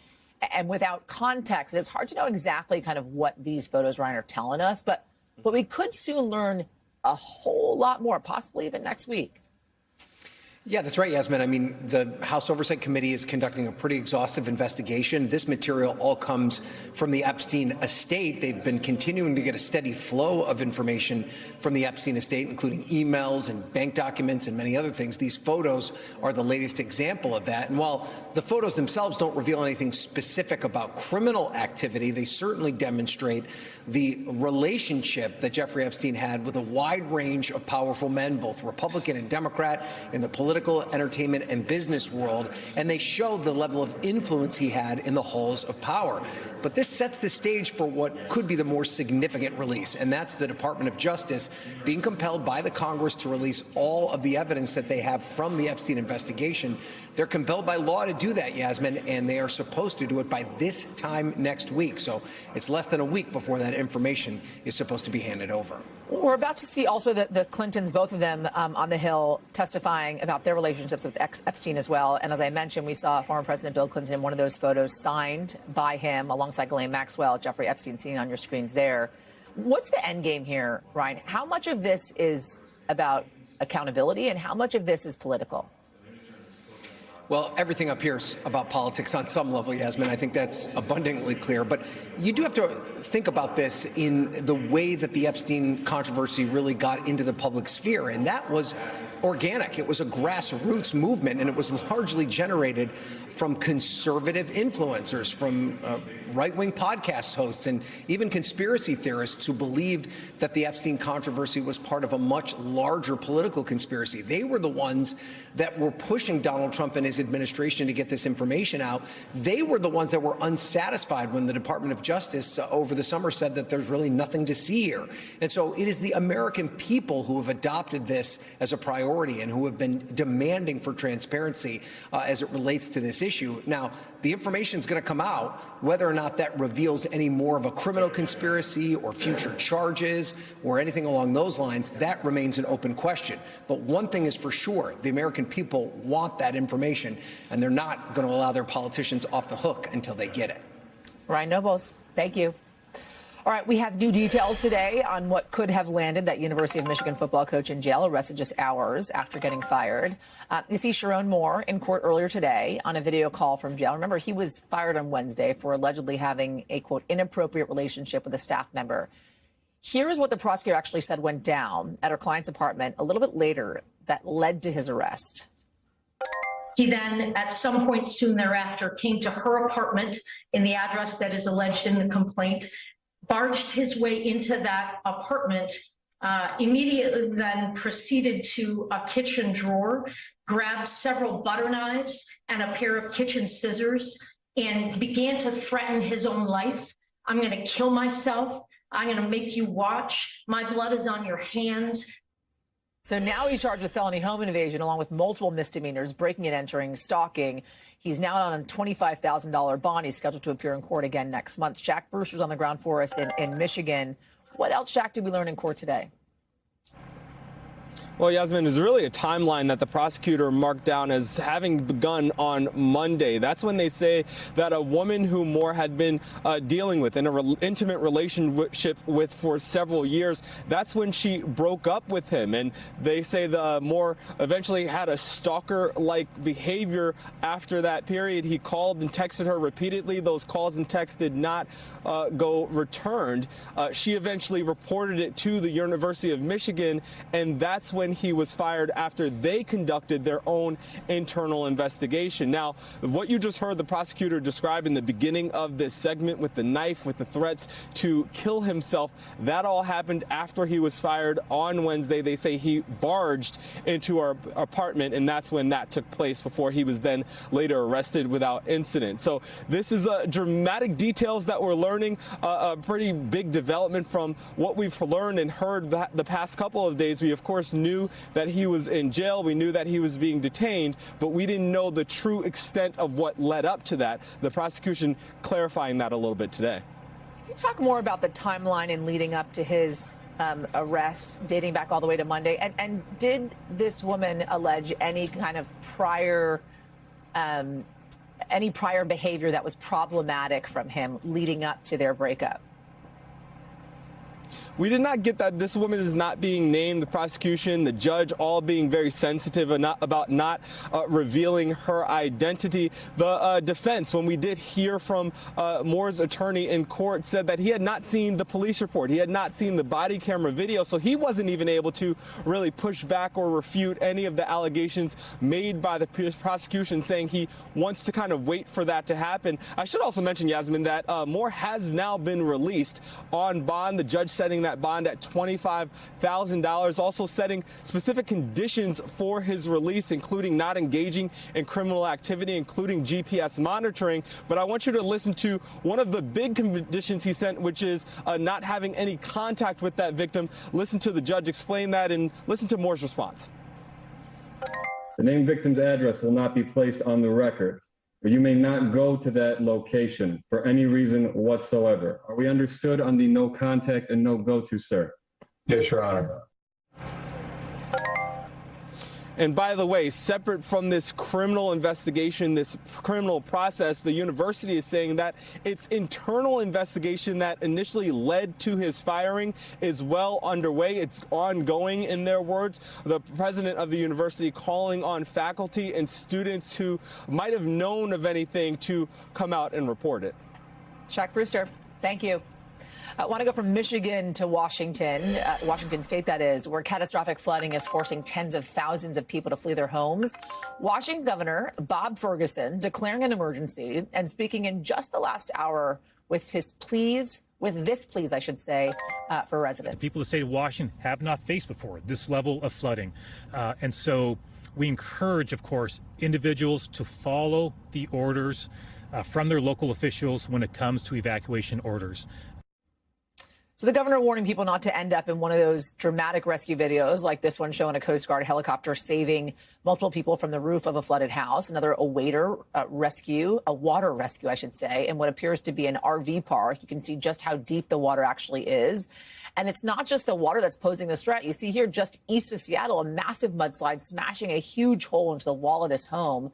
And without context, it's hard to know exactly kind of what these photos, Ryan, are telling us. But we could soon learn a whole lot more, possibly even next week. Yeah, that's right, Yasmin. I mean, the House Oversight Committee is conducting a pretty exhaustive investigation. This material all comes from the Epstein estate. They've been continuing to get a steady flow of information from the Epstein estate, including emails and bank documents and many other things. These photos are the latest example of that. And while the photos themselves don't reveal anything specific about criminal activity, they certainly demonstrate the relationship that Jeffrey Epstein had with a wide range of powerful men, both Republican and Democrat, in the political, entertainment, and business world, and they show the level of influence he had in the halls of power. But this sets the stage for what could be the more significant release, and that's the Department of Justice being compelled by the Congress to release all of the evidence that they have from the Epstein investigation. They're compelled by law to do that, Yasmin, and they are supposed to do it by this time next week. So it's less than a week before that information is supposed to be handed over. We're about to see also the Clintons, both of them on the Hill, testifying about their relationships with Epstein as well. And as I mentioned, we saw former President Bill Clinton in one of those photos signed by him alongside Ghislaine Maxwell, Jeffrey Epstein seen on your screens there. What's the end game here, Ryan? How much of this is about accountability and how much of this is political? Well, everything up here is about politics on some level, Yasmin. I think that's abundantly clear. But you do have to think about this in the way that the Epstein controversy really got into the public sphere. And that was organic. It was a grassroots movement, and it was largely generated from conservative influencers, from right-wing podcast hosts, and even conspiracy theorists who believed that the Epstein controversy was part of a much larger political conspiracy. They were the ones that were pushing Donald Trump and his administration to get this information out. They were the ones that were unsatisfied when the Department of Justice over the summer said that there's really nothing to see here. And so it is the American people who have adopted this as a priority and who have been demanding for transparency as it relates to this issue. Now, the information is going to come out. Whether or not that reveals any more of a criminal conspiracy or future charges or anything along those lines, that remains an open question. But one thing is for sure, the American people want that information, and they're not going to allow their politicians off the hook until they get it. Ryan Nobles, thank you. All right, we have new details today on what could have landed that University of Michigan football coach in jail, arrested just hours after getting fired. You see Sharon Moore in court earlier today on a video call from jail. Remember, he was fired on Wednesday for allegedly having a, quote, inappropriate relationship with a staff member. Here's what the prosecutor actually said went down at her client's apartment a little bit later that led to his arrest. He then, at some point soon thereafter, came to her apartment in the address that is alleged in the complaint, barged his way into that apartment, immediately then proceeded to a kitchen drawer, grabbed several butter knives and a pair of kitchen scissors, and began to threaten his own life. I'm going to kill myself. I'm going to make you watch. My blood is on your hands. So now he's charged with felony home invasion along with multiple misdemeanors, breaking and entering, stalking. He's now on a $25,000 bond. He's scheduled to appear in court again next month. Jack Brewster's on the ground for us in Michigan. What else, Jack, did we learn in court today? Well, Yasmin, there's really a timeline that the prosecutor marked down as having begun on Monday. That's when they say that a woman who Moore had been dealing with in an intimate relationship with for several years, that's when she broke up with him. And they say the Moore eventually had a stalker-like behavior after that period. He called and texted her repeatedly. Those calls and texts did not go returned. She eventually reported it to the University of Michigan, and that's when he was fired after they conducted their own internal investigation. Now, what you just heard the prosecutor describe in the beginning of this segment with the knife, with the threats to kill himself, that all happened after he was fired on Wednesday. They say he barged into our apartment, and that's when that took place before he was then later arrested without incident. So this is dramatic details that we're learning, a pretty big development from what we've learned and heard the past couple of days. We, of course, knew that he was in jail. We knew that he was being detained, but we didn't know the true extent of what led up to that. The prosecution clarifying that a little bit today. you talk more about the timeline in leading up to his arrest, dating back all the way to Monday? And did this woman allege any kind of prior behavior that was problematic from him leading up to their breakup? We did not get that. This woman is not being named. The prosecution, the judge, all being very sensitive about not revealing her identity. The defense, when we did hear from Moore's attorney in court, said that he had not seen the police report. He had not seen the body camera video, so he wasn't even able to really push back or refute any of the allegations made by the prosecution, saying he wants to kind of wait for that to happen. I should also mention, Yasmin, that Moore has now been released on bond. The judge setting that bond at $25,000, also setting specific conditions for his release, including not engaging in criminal activity, including GPS monitoring. But I want you to listen to one of the big conditions he sent, which is not having any contact with that victim. Listen to the judge explain that and listen to Moore's response. The named victim's address will not be placed on the record, but you may not go to that location for any reason whatsoever. Are we understood on the no contact and no go to, sir? Yes, Your Honor. And by the way, separate from this criminal investigation, this criminal process, the university is saying that its internal investigation that initially led to his firing is well underway. It's ongoing, in their words. The president of the university calling on faculty and students who might have known of anything to come out and report it. Shaq Brewster, thank you. I want to go from Michigan to Washington, Washington State, that is, where catastrophic flooding is forcing tens of thousands of people to flee their homes. Washington Governor Bob Ferguson declaring an emergency and speaking in just the last hour with this plea, I should say, for residents. The people of the state of Washington have not faced before this level of flooding. And so we encourage, of course, individuals to follow the orders from their local officials when it comes to evacuation orders. So the governor warning people not to end up in one of those dramatic rescue videos like this one showing a Coast Guard helicopter saving multiple people from the roof of a flooded house. Another a water rescue, a water rescue, I should say, in what appears to be an RV park. You can see just how deep the water actually is. And it's not just the water that's posing this threat. You see here just east of Seattle, a massive mudslide smashing a huge hole into the wall of this home.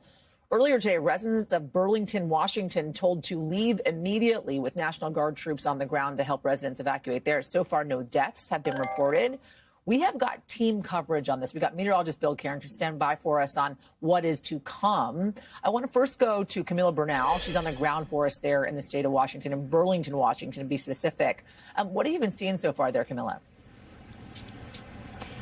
Earlier today, residents of Burlington, Washington, told to leave immediately with National Guard troops on the ground to help residents evacuate there. So far, no deaths have been reported. We have got team coverage on this. We've got meteorologist Bill Karen to stand by for us on what is to come. I want to first go to Camilla Bernal. She's on the ground for us there in the state of Washington, in Burlington, Washington, to be specific. What have you been seeing so far there, Camilla?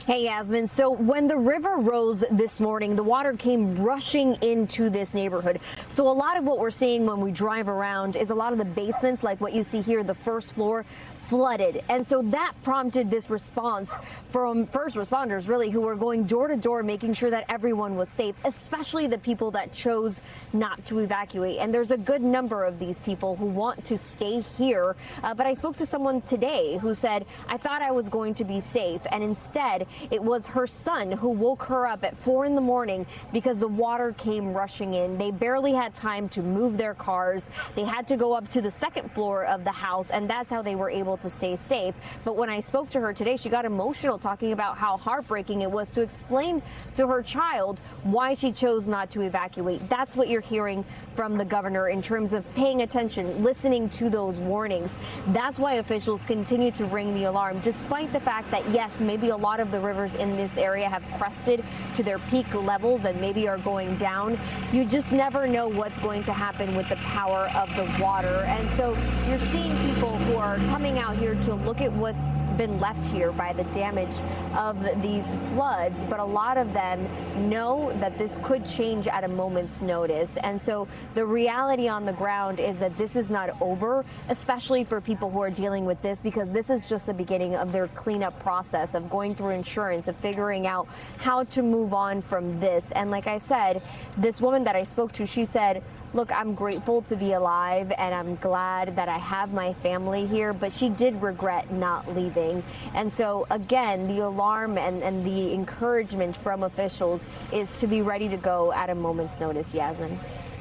Hey, Yasmin. So when the river rose this morning, the water came rushing into this neighborhood. So a lot of what we're seeing when we drive around is a lot of the basements, like what you see here, the first floor, flooded. And so that prompted this response from first responders, really, who were going door to door, making sure that everyone was safe, especially the people that chose not to evacuate. And there's a good number of these people who want to stay here. But I spoke to someone today who said, I thought I was going to be safe. And instead, it was her son who woke her up at 4 in the morning because the water came rushing in. They barely had time to move their cars. They had to go up to the second floor of the house, and that's how they were able to stay safe. But when I spoke to her today, she got emotional talking about how heartbreaking it was to explain to her child why she chose not to evacuate. That's what you're hearing from the governor in terms of paying attention, listening to those warnings. That's why officials continue to ring the alarm, despite the fact that, yes, maybe a lot of the rivers in this area have crested to their peak levels and maybe are going down. You just never know what's going to happen with the power of the water. And so you're seeing people who are coming out here to look at what's been left here by the damage of these floods, but a lot of them know that this could change at a moment's notice. And so the reality on the ground is that this is not over, especially for people who are dealing with this, because this is just the beginning of their cleanup process of going through insurance, of figuring out how to move on from this. And like I said, this woman that I spoke to, she said, look, I'm grateful to be alive and I'm glad that I have my family here, but she did regret not leaving. And so, again, the alarm and the encouragement from officials is to be ready to go at a moment's notice, Yasmin.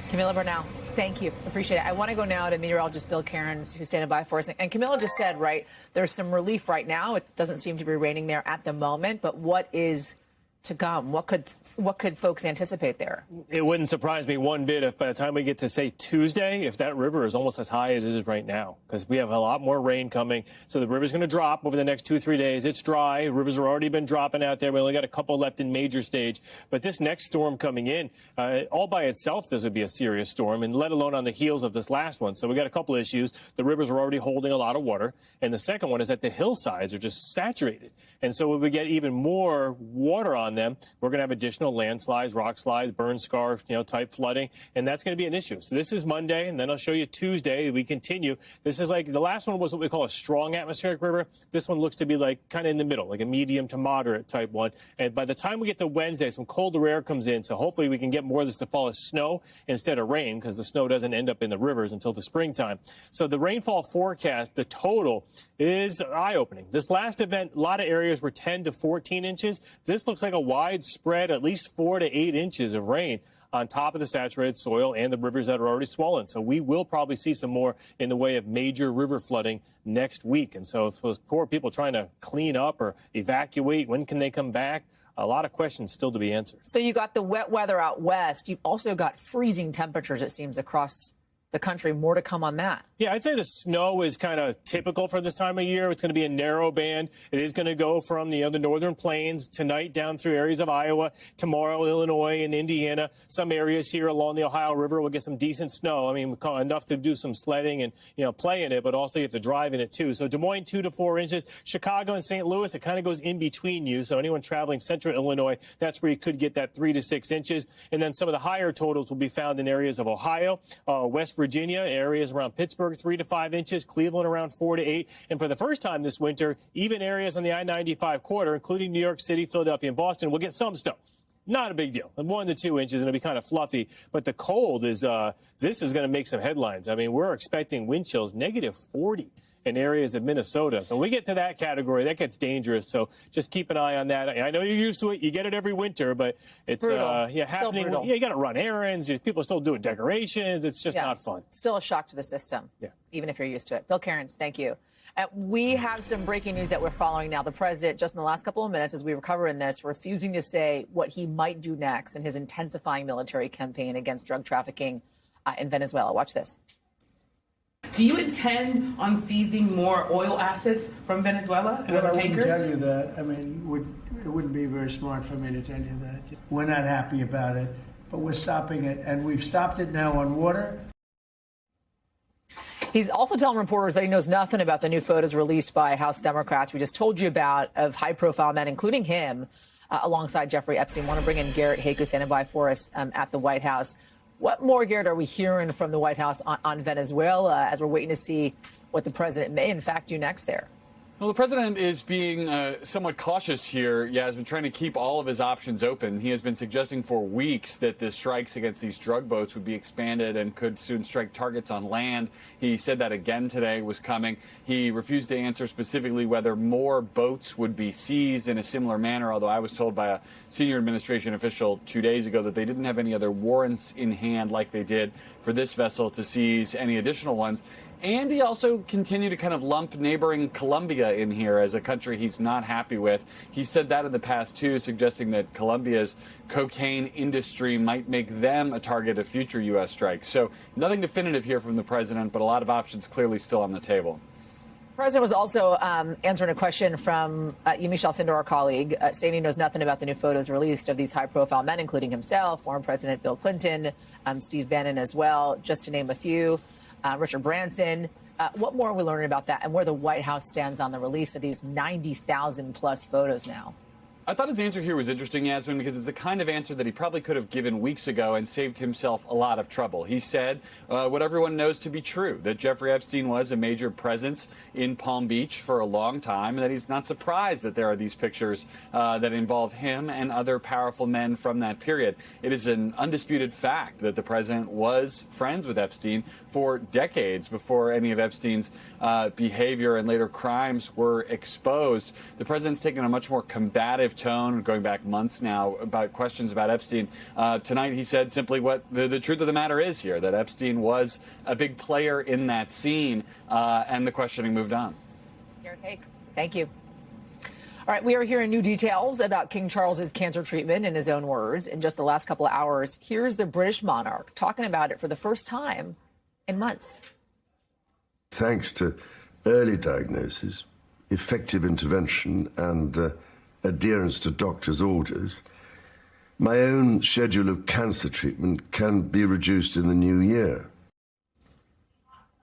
Camilla Bernal, Thank you. Appreciate it. I want to go now to meteorologist Bill Cairns, who's standing by for us. And Camilla just said, right, there's some relief right now. It doesn't seem to be raining there at the moment. But what is to come? What could folks anticipate there? It wouldn't surprise me one bit if by the time we get to, say, Tuesday, if that river is almost as high as it is right now, because we have a lot more rain coming. So the river's going to drop over the next 2-3 days. It's dry. Rivers have already been dropping out there. We only got a couple left in major stage. But this next storm coming in, all by itself, this would be a serious storm, and let alone on the heels of this last one. So we got a couple issues. The rivers are already holding a lot of water. And the second one is that the hillsides are just saturated. And so if we get even more water on them, we're going to have additional landslides, rock slides, burn scarf, type flooding, and that's going to be an issue. So this is Monday, and then I'll show you Tuesday. We continue. This is like the last one was what we call a strong atmospheric river. This one looks to be like kind of in the middle, like a medium to moderate type one. And by the time we get to Wednesday, some colder air comes in, so hopefully we can get more of this to fall as snow instead of rain, because the snow doesn't end up in the rivers until the springtime. So the rainfall forecast, the total is eye-opening. This last event, a lot of areas were 10 to 14 inches. This looks like a widespread, at least 4 to 8 inches of rain on top of the saturated soil and the rivers that are already swollen. So we will probably see some more in the way of major river flooding next week. And so those poor people trying to clean up or evacuate, when can they come back? A lot of questions still to be answered. So you got the wet weather out west. You've also got freezing temperatures, it seems, across the country. More to come on that. Yeah, I'd say the snow is kind of typical for this time of year. It's going to be a narrow band. It is going to go from the northern plains tonight down through areas of Iowa, tomorrow Illinois and Indiana. Some areas here along the Ohio River will get some decent snow. I mean, enough to do some sledding and play in it, but also you have to drive in it too. So Des Moines 2 to 4 inches. Chicago and St. Louis, it kind of goes in between you. So anyone traveling central Illinois, that's where you could get that 3 to 6 inches. And then some of the higher totals will be found in areas of Ohio, West Virginia, areas around Pittsburgh, 3 to 5 inches, Cleveland around 4 to 8. And for the first time this winter, even areas on the I-95 corridor, including New York City, Philadelphia, and Boston, will get some snow. Not a big deal. 1 to 2 inches, and it'll be kind of fluffy. But the cold is, this is going to make some headlines. I mean, we're expecting wind chills negative 40 in areas of Minnesota. So we get to that category, that gets dangerous. So just keep an eye on that. I know you're used to it. You get it every winter, but it's happening. Brutal. Yeah, you got to run errands. People are still doing decorations. It's just not fun. Still a shock to the system, even if you're used to it. Bill Cairns, thank you. We have some breaking news that we're following now. The president, just in the last couple of minutes, as we recover in this, refusing to say what he might do next in his intensifying military campaign against drug trafficking in Venezuela. Watch this. Do you intend on seizing more oil assets from Venezuela and Well, I other wouldn't tankers? tell you that. I mean, it wouldn't be very smart for me to tell you that. We're not happy about it, but we're stopping it, and we've stopped it now on water. He's also telling reporters that he knows nothing about the new photos released by House Democrats we just told you about of high-profile men, including him, alongside Jeffrey Epstein. Want to bring in Garrett Haake, who's standing by for us at the White House. What more, Garrett, are we hearing from the White House on Venezuela as we're waiting to see what the president may, in fact, do next there? Well, the president is being somewhat cautious here. Yeah, has been trying to keep all of his options open. He has been suggesting for weeks that the strikes against these drug boats would be expanded and could soon strike targets on land. He said that again today was coming. He refused to answer specifically whether more boats would be seized in a similar manner, although I was told by a senior administration official 2 days ago that they didn't have any other warrants in hand like they did for this vessel to seize any additional ones. And he also continued to kind of lump neighboring Colombia in here as a country he's not happy with. He said that in the past, too, suggesting that Colombia's cocaine industry might make them a target of future U.S. strikes. So nothing definitive here from the president, but a lot of options clearly still on the table. The president was also answering a question from Yamiche Alcindor, our colleague, saying he knows nothing about the new photos released of these high-profile men, including himself, former President Bill Clinton, Steve Bannon as well, just to name a few. Richard Branson. What more are we learning about that and where the White House stands on the release of these 90,000 plus photos now? I thought his answer here was interesting, Yasmin, because it's the kind of answer that he probably could have given weeks ago and saved himself a lot of trouble. He said what everyone knows to be true, that Jeffrey Epstein was a major presence in Palm Beach for a long time, and that he's not surprised that there are these pictures that involve him and other powerful men from that period. It is an undisputed fact that the president was friends with Epstein for decades before any of Epstein's behavior and later crimes were exposed. The president's taken a much more combative of tone going back months now about questions about Epstein. Tonight he said simply what the truth of the matter is here, that Epstein was a big player in that scene, and the questioning moved on. Your take. Thank you. All right, we are hearing new details about King Charles's cancer treatment in his own words in just the last couple of hours. Here's the British monarch talking about it for the first time in months. Thanks to early diagnosis, effective intervention and adherence to doctors' orders, my own schedule of cancer treatment can be reduced in the new year.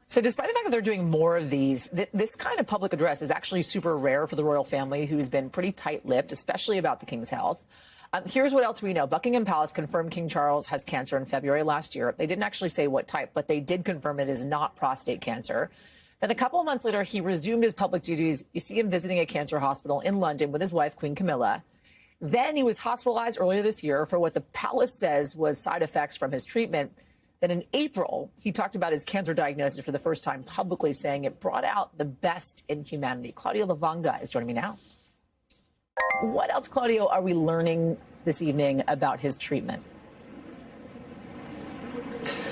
So despite the fact that they're doing more of these, this kind of public address is actually super rare for the royal family, who's been pretty tight-lipped, especially about the king's health. Here's what else we know. Buckingham Palace confirmed King Charles has cancer in February last year. They didn't actually say what type, but they did confirm it is not prostate cancer. Then a couple of months later, he resumed his public duties. You see him visiting a cancer hospital in London with his wife, Queen Camilla. Then he was hospitalized earlier this year for what the palace says was side effects from his treatment. Then in April, he talked about his cancer diagnosis for the first time publicly, saying it brought out the best in humanity. Claudio Lavanga is joining me now. What else, Claudio, are we learning this evening about his treatment?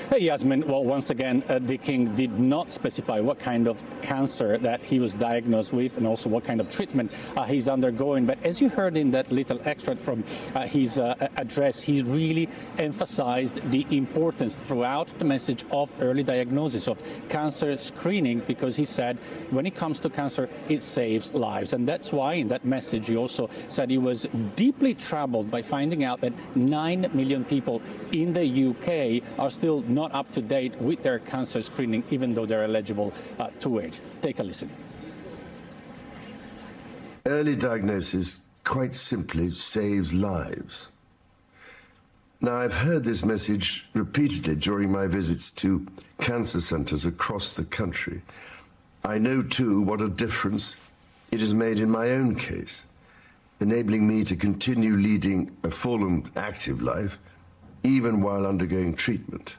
Hey, Yasmin. Well, once again, the king did not specify what kind of cancer that he was diagnosed with and also what kind of treatment he's undergoing. But as you heard in that little extract from his address, he really emphasized the importance throughout the message of early diagnosis, of cancer screening, because he said when it comes to cancer, it saves lives. And that's why in that message he also said he was deeply troubled by finding out that 9 million people in the UK are still not up to date with their cancer screening, even though they're eligible to it. Take a listen. Early diagnosis quite simply saves lives. Now, I've heard this message repeatedly during my visits to cancer centres across the country. I know, too, what a difference it has made in my own case, enabling me to continue leading a full and active life, even while undergoing treatment.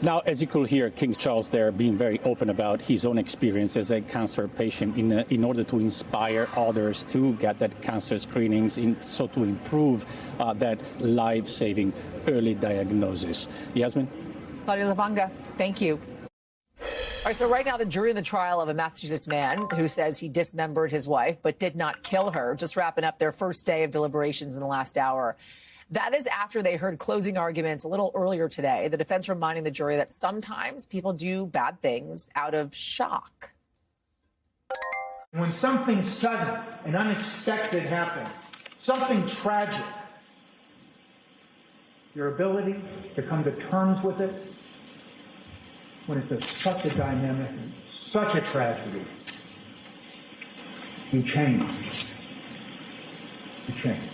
Now, as you could hear, King Charles there being very open about his own experience as a cancer patient in order to inspire others to get that cancer screenings, so to improve that life-saving early diagnosis. Yasmin? Claudio Lavanga, thank you. All right, so right now the jury in the trial of a Massachusetts man who says he dismembered his wife but did not kill her, just wrapping up their first day of deliberations in the last hour. That is after they heard closing arguments a little earlier today. The defense reminding the jury that sometimes people do bad things out of shock. When something sudden and unexpected happens, something tragic, your ability to come to terms with it, when it's such a dynamic and such a tragedy, you change. You change.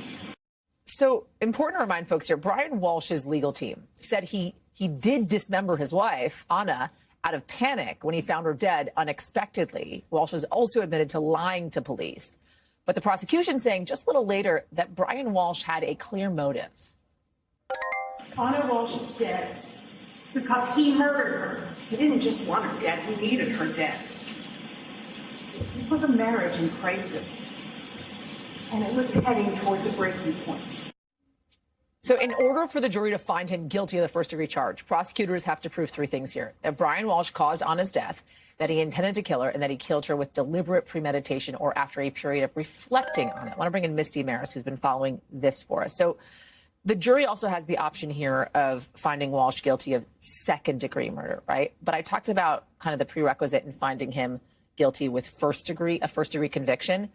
So important to remind folks here, Brian Walsh's legal team said he did dismember his wife, Anna, out of panic when he found her dead unexpectedly. Walsh has also admitted to lying to police. But the prosecution saying just a little later that Brian Walsh had a clear motive. Anna Walsh is dead because he murdered her. He didn't just want her dead, he needed her dead. This was a marriage in crisis, and it was heading towards a breaking point. So in order for the jury to find him guilty of the first-degree charge, prosecutors have to prove three things here: that Brian Walsh caused Anna's death, that he intended to kill her, and that he killed her with deliberate premeditation or after a period of reflecting on it. I want to bring in Misty Maris, who's been following this for us. So the jury also has the option here of finding Walsh guilty of second-degree murder, right? But I talked about kind of the prerequisite in finding him guilty with a first-degree conviction.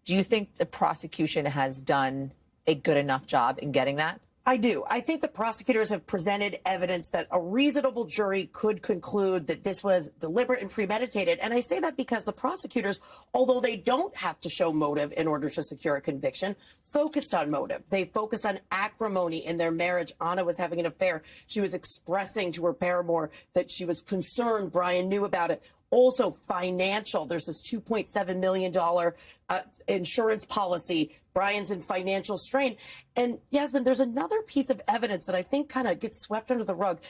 Do you think the prosecution has done a good enough job in getting that? I do. I think the prosecutors have presented evidence that a reasonable jury could conclude that this was deliberate and premeditated. And I say that because the prosecutors, although they don't have to show motive in order to secure a conviction, focused on motive. They focused on acrimony in their marriage. Anna was having an affair. She was expressing to her paramour that she was concerned Brian knew about it. Also financial. There's this $2.7 million insurance policy. Brian's in financial strain. And Yasmin, there's another piece of evidence that I think kind of gets swept under the rug.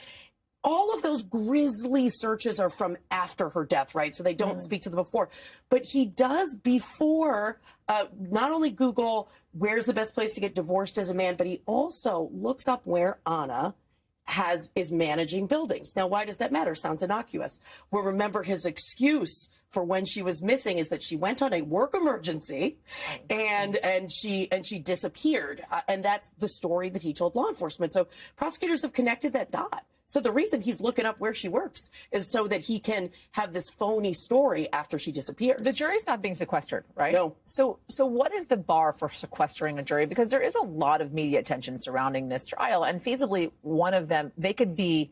all of those grisly searches are from after her death, right? So they don't speak to the before. But he does before not only Google where's the best place to get divorced as a man, but he also looks up where Anna is managing buildings. Now, why does that matter? Sounds innocuous. Well, remember his excuse for when she was missing is that she went on a work emergency and she disappeared. And that's the story that he told law enforcement. So prosecutors have connected that dot. So the reason he's looking up where she works is so that he can have this phony story after she disappears. The jury's not being sequestered, right? No. So what is the bar for sequestering a jury? Because there is a lot of media attention surrounding this trial, and feasibly one of them, they could be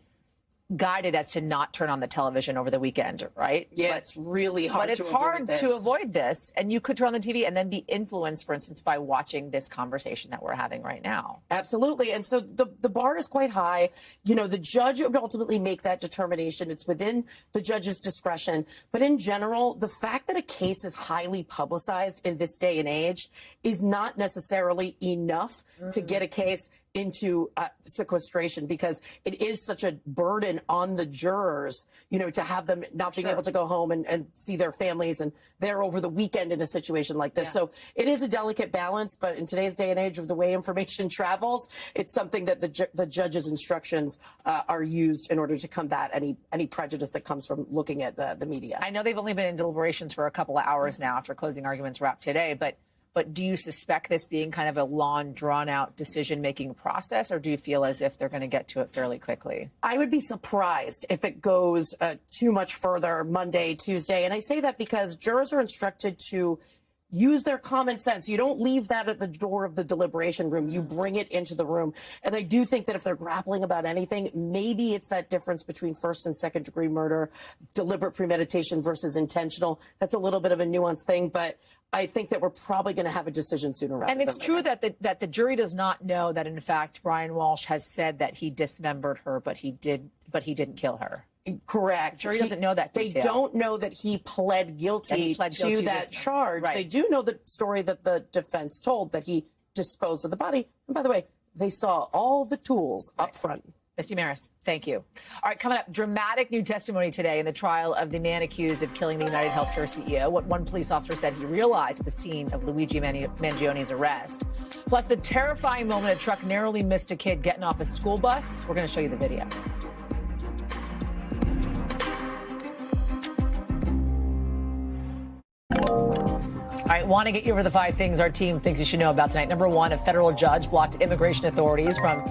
guided as to not turn on the television over the weekend, right? Yeah, it's really hard. But it's hard to avoid this, and you could turn on the TV and then be influenced, for instance, by watching this conversation that we're having right now. Absolutely, and so the bar is quite high. You know, the judge would ultimately make that determination. It's within the judge's discretion. But in general, the fact that a case is highly publicized in this day and age is not necessarily enough to get a case into sequestration, because it is such a burden on the jurors, you know, to have them not being able to go home and see their families, and they're over the weekend in a situation like this. So it is a delicate balance, but in today's day and age of the way information travels, it's something that the judge's instructions are used in order to combat any prejudice that comes from looking at the media. I know they've only been in deliberations for a couple of hours now after closing arguments wrapped today, but do you suspect this being kind of a long, drawn-out decision-making process, or do you feel as if they're going to get to it fairly quickly? I would be surprised if it goes too much further Monday, Tuesday. And I say that because jurors are instructed to use their common sense. You don't leave that at the door of the deliberation room. You bring it into the room. And I do think that if they're grappling about anything, maybe it's that difference between first and second degree murder, deliberate premeditation versus intentional. That's a little bit of a nuanced thing, but I think that we're probably going to have a decision sooner rather than later. And it's true that the jury does not know that, in fact, Brian Walsh has said that he dismembered her, but he didn't kill her. Correct. The jury doesn't know that detail. They don't know that he pled guilty to that charge. Right. They do know the story that the defense told, that he disposed of the body. And by the way, they saw all the tools up front. Misty Maris, thank you. All right, coming up, dramatic new testimony today in the trial of the man accused of killing the United Healthcare CEO. What one police officer said he realized at the scene of Luigi Mangione's arrest. Plus, the terrifying moment a truck narrowly missed a kid getting off a school bus. We're going to show you the video. All right, want to get you over the 5 things our team thinks you should know about tonight. Number 1, a federal judge blocked immigration authorities from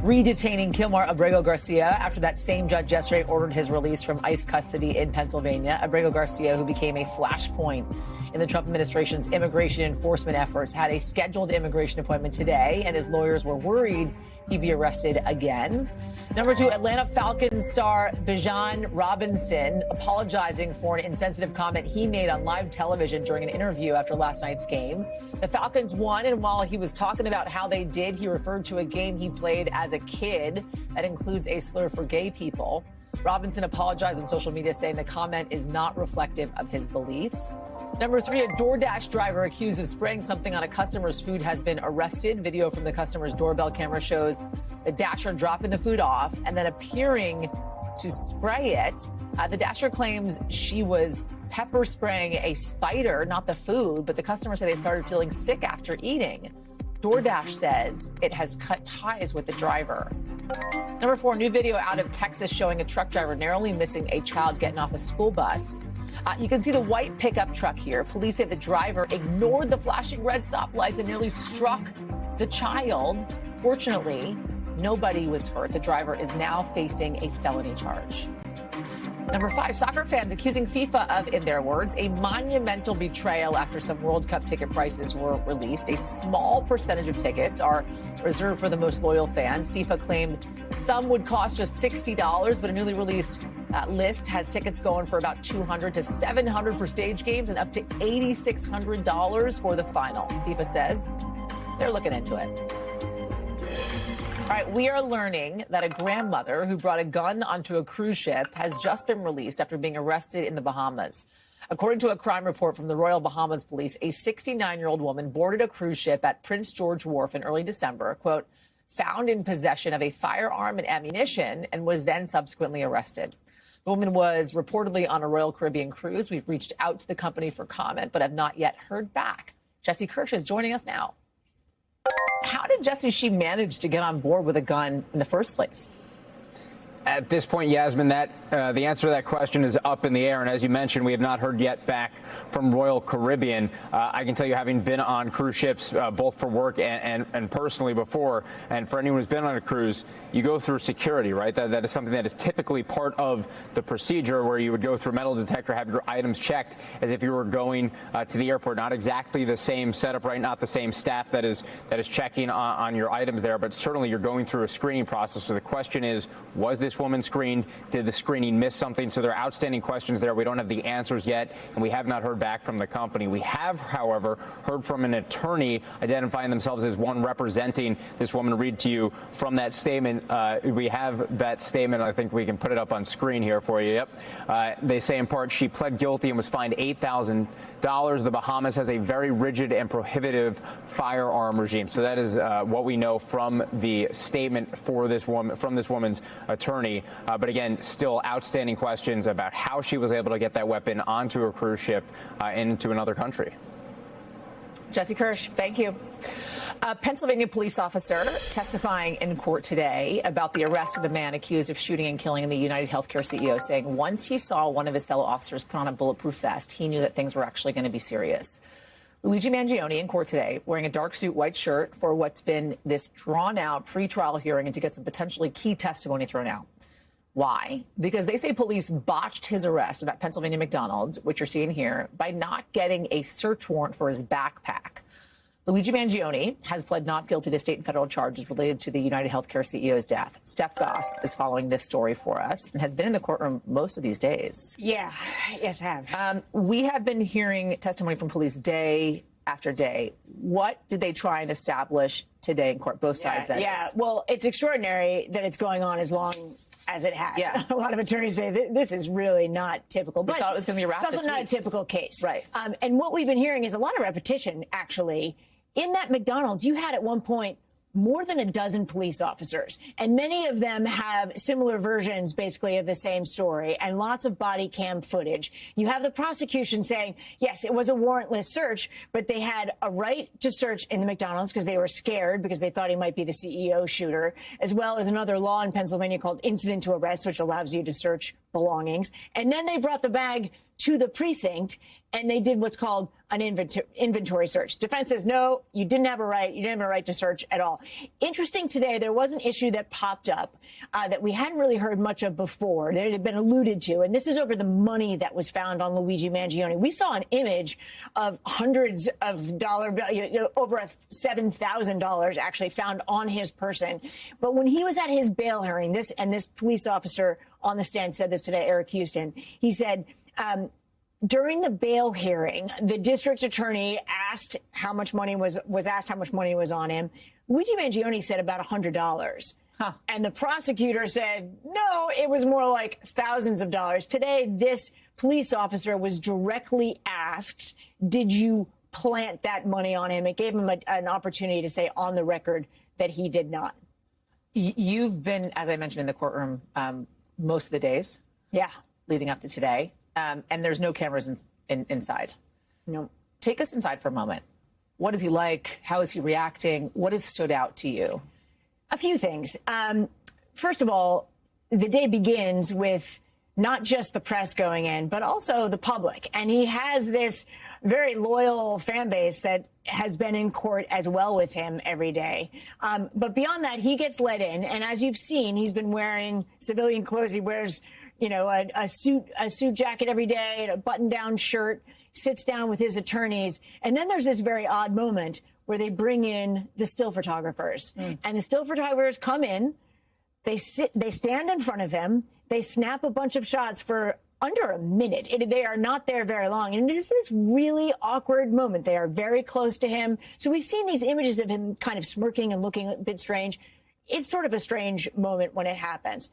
redetaining Kilmar Abrego Garcia after that same judge yesterday ordered his release from ICE custody in Pennsylvania. Abrego Garcia, who became a flashpoint in the Trump administration's immigration enforcement efforts, had a scheduled immigration appointment today, and his lawyers were worried he'd be arrested again. Number 2, Atlanta Falcons star Bijan Robinson apologizing for an insensitive comment he made on live television during an interview after last night's game. The Falcons won, and while he was talking about how they did, he referred to a game he played as a kid that includes a slur for gay people. Robinson apologized on social media, saying the comment is not reflective of his beliefs. Number 3, a DoorDash driver accused of spraying something on a customer's food has been arrested. Video from the customer's doorbell camera shows the Dasher dropping the food off and then appearing to spray it. The Dasher claims she was pepper spraying a spider, not the food, but the customers say they started feeling sick after eating. DoorDash says it has cut ties with the driver. Number 4, new video out of Texas showing a truck driver narrowly missing a child getting off a school bus. You can see the white pickup truck here. Police say the driver ignored the flashing red stoplights and nearly struck the child. Fortunately, nobody was hurt. The driver is now facing a felony charge. Number 5, soccer fans accusing FIFA of, in their words, a monumental betrayal after some World Cup ticket prices were released. A small percentage of tickets are reserved for the most loyal fans. FIFA claimed some would cost just $60, but a newly released list has tickets going for about $200 to $700 for stage games and up to $8,600 for the final. FIFA says they're looking into it. All right, we are learning that a grandmother who brought a gun onto a cruise ship has just been released after being arrested in the Bahamas. According to a crime report from the Royal Bahamas Police, a 69-year-old woman boarded a cruise ship at Prince George Wharf in early December, quote, found in possession of a firearm and ammunition and was then subsequently arrested. The woman was reportedly on a Royal Caribbean cruise. We've reached out to the company for comment, but have not yet heard back. Jesse Kirsch is joining us now. How did Jesse She manage to get on board with a gun in the first place? At this point, Yasmin, the answer to that question is up in the air. And as you mentioned, we have not heard yet back from Royal Caribbean. I can tell you, having been on cruise ships, both for work and personally before, and for anyone who's been on a cruise, you go through security, right? That is something that is typically part of the procedure, where you would go through a metal detector, have your items checked as if you were going to the airport. Not exactly the same setup, right? Not the same staff that is checking on your items there, but certainly you're going through a screening process. So the question is, was this woman screened? Did the screening miss something? So there are outstanding questions there. We don't have the answers yet, and we have not heard back from the company. We have, however, heard from an attorney identifying themselves as one representing this woman. Read to you from that statement. We have that statement. I think we can put it up on screen here for you. Yep. They say in part she pled guilty and was fined $8,000. The Bahamas has a very rigid and prohibitive firearm regime. So that is what we know from the statement for this woman, from this woman's attorney. But again, still outstanding questions about how she was able to get that weapon onto a cruise ship into another country. Jesse Kirsch, thank you. A Pennsylvania police officer testifying in court today about the arrest of the man accused of shooting and killing the United Healthcare CEO, saying once he saw one of his fellow officers put on a bulletproof vest, he knew that things were actually going to be serious. Luigi Mangione in court today, wearing a dark suit, white shirt, for what's been this drawn-out pretrial hearing and to get some potentially key testimony thrown out. Why? Because they say police botched his arrest at that Pennsylvania McDonald's, which you're seeing here, by not getting a search warrant for his backpack. Luigi Mangione has pled not guilty to state and federal charges related to the United Healthcare CEO's death. Steph Gosk is following this story for us and has been in the courtroom most of these days. Yeah, yes, I have. We have been hearing testimony from police day after day. What did they try and establish today in court? Both sides, that is. Well, it's extraordinary that it's going on as long as it has. Yeah. A lot of attorneys say this is really not typical. We thought it was going to be a wrap. It's also not a typical case. Right. And what we've been hearing is a lot of repetition, actually. In that McDonald's, you had at one point more than a dozen police officers, and many of them have similar versions, basically, of the same story, and lots of body cam footage. You have the prosecution saying, yes, it was a warrantless search, but they had a right to search in the McDonald's because they were scared because they thought he might be the CEO shooter, as well as another law in Pennsylvania called incident to arrest, which allows you to search belongings. And then they brought the bag to the precinct, and they did what's called an inventory search. Defense says, no, you didn't have a right. You didn't have a right to search at all. Interesting today, there was an issue that popped up that we hadn't really heard much of before, that it had been alluded to, and this is over the money that was found on Luigi Mangione. We saw an image of hundreds of dollar, over $7,000 actually found on his person. But when he was at his bail hearing, this police officer on the stand said this today, Eric Houston, he said, during the bail hearing, the district attorney asked how much money was asked how much money was on him. Luigi Mangione said about $100. And the prosecutor said, no, it was more like thousands of dollars. Today, this police officer was directly asked, did you plant that money on him? It gave him an opportunity to say on the record that he did not. You've been, as I mentioned, in the courtroom most of the days. Yeah. Leading up to today. And there's no cameras inside. No. Take us inside for a moment. What is he like? How is he reacting? What has stood out to you? A few things. First of all, the day begins with not just the press going in, but also the public. And he has this very loyal fan base that has been in court as well with him every day. But beyond that, he gets let in. And as you've seen, he's been wearing civilian clothes. He wears, a suit jacket every day and a button-down shirt, sits down with his attorneys. And then there's this very odd moment where they bring in the still photographers. And the still photographers come in, they stand in front of him, they snap a bunch of shots for under a minute. They are not there very long. And it is this really awkward moment. They are very close to him. So we've seen these images of him kind of smirking and looking a bit strange. It's sort of a strange moment when it happens.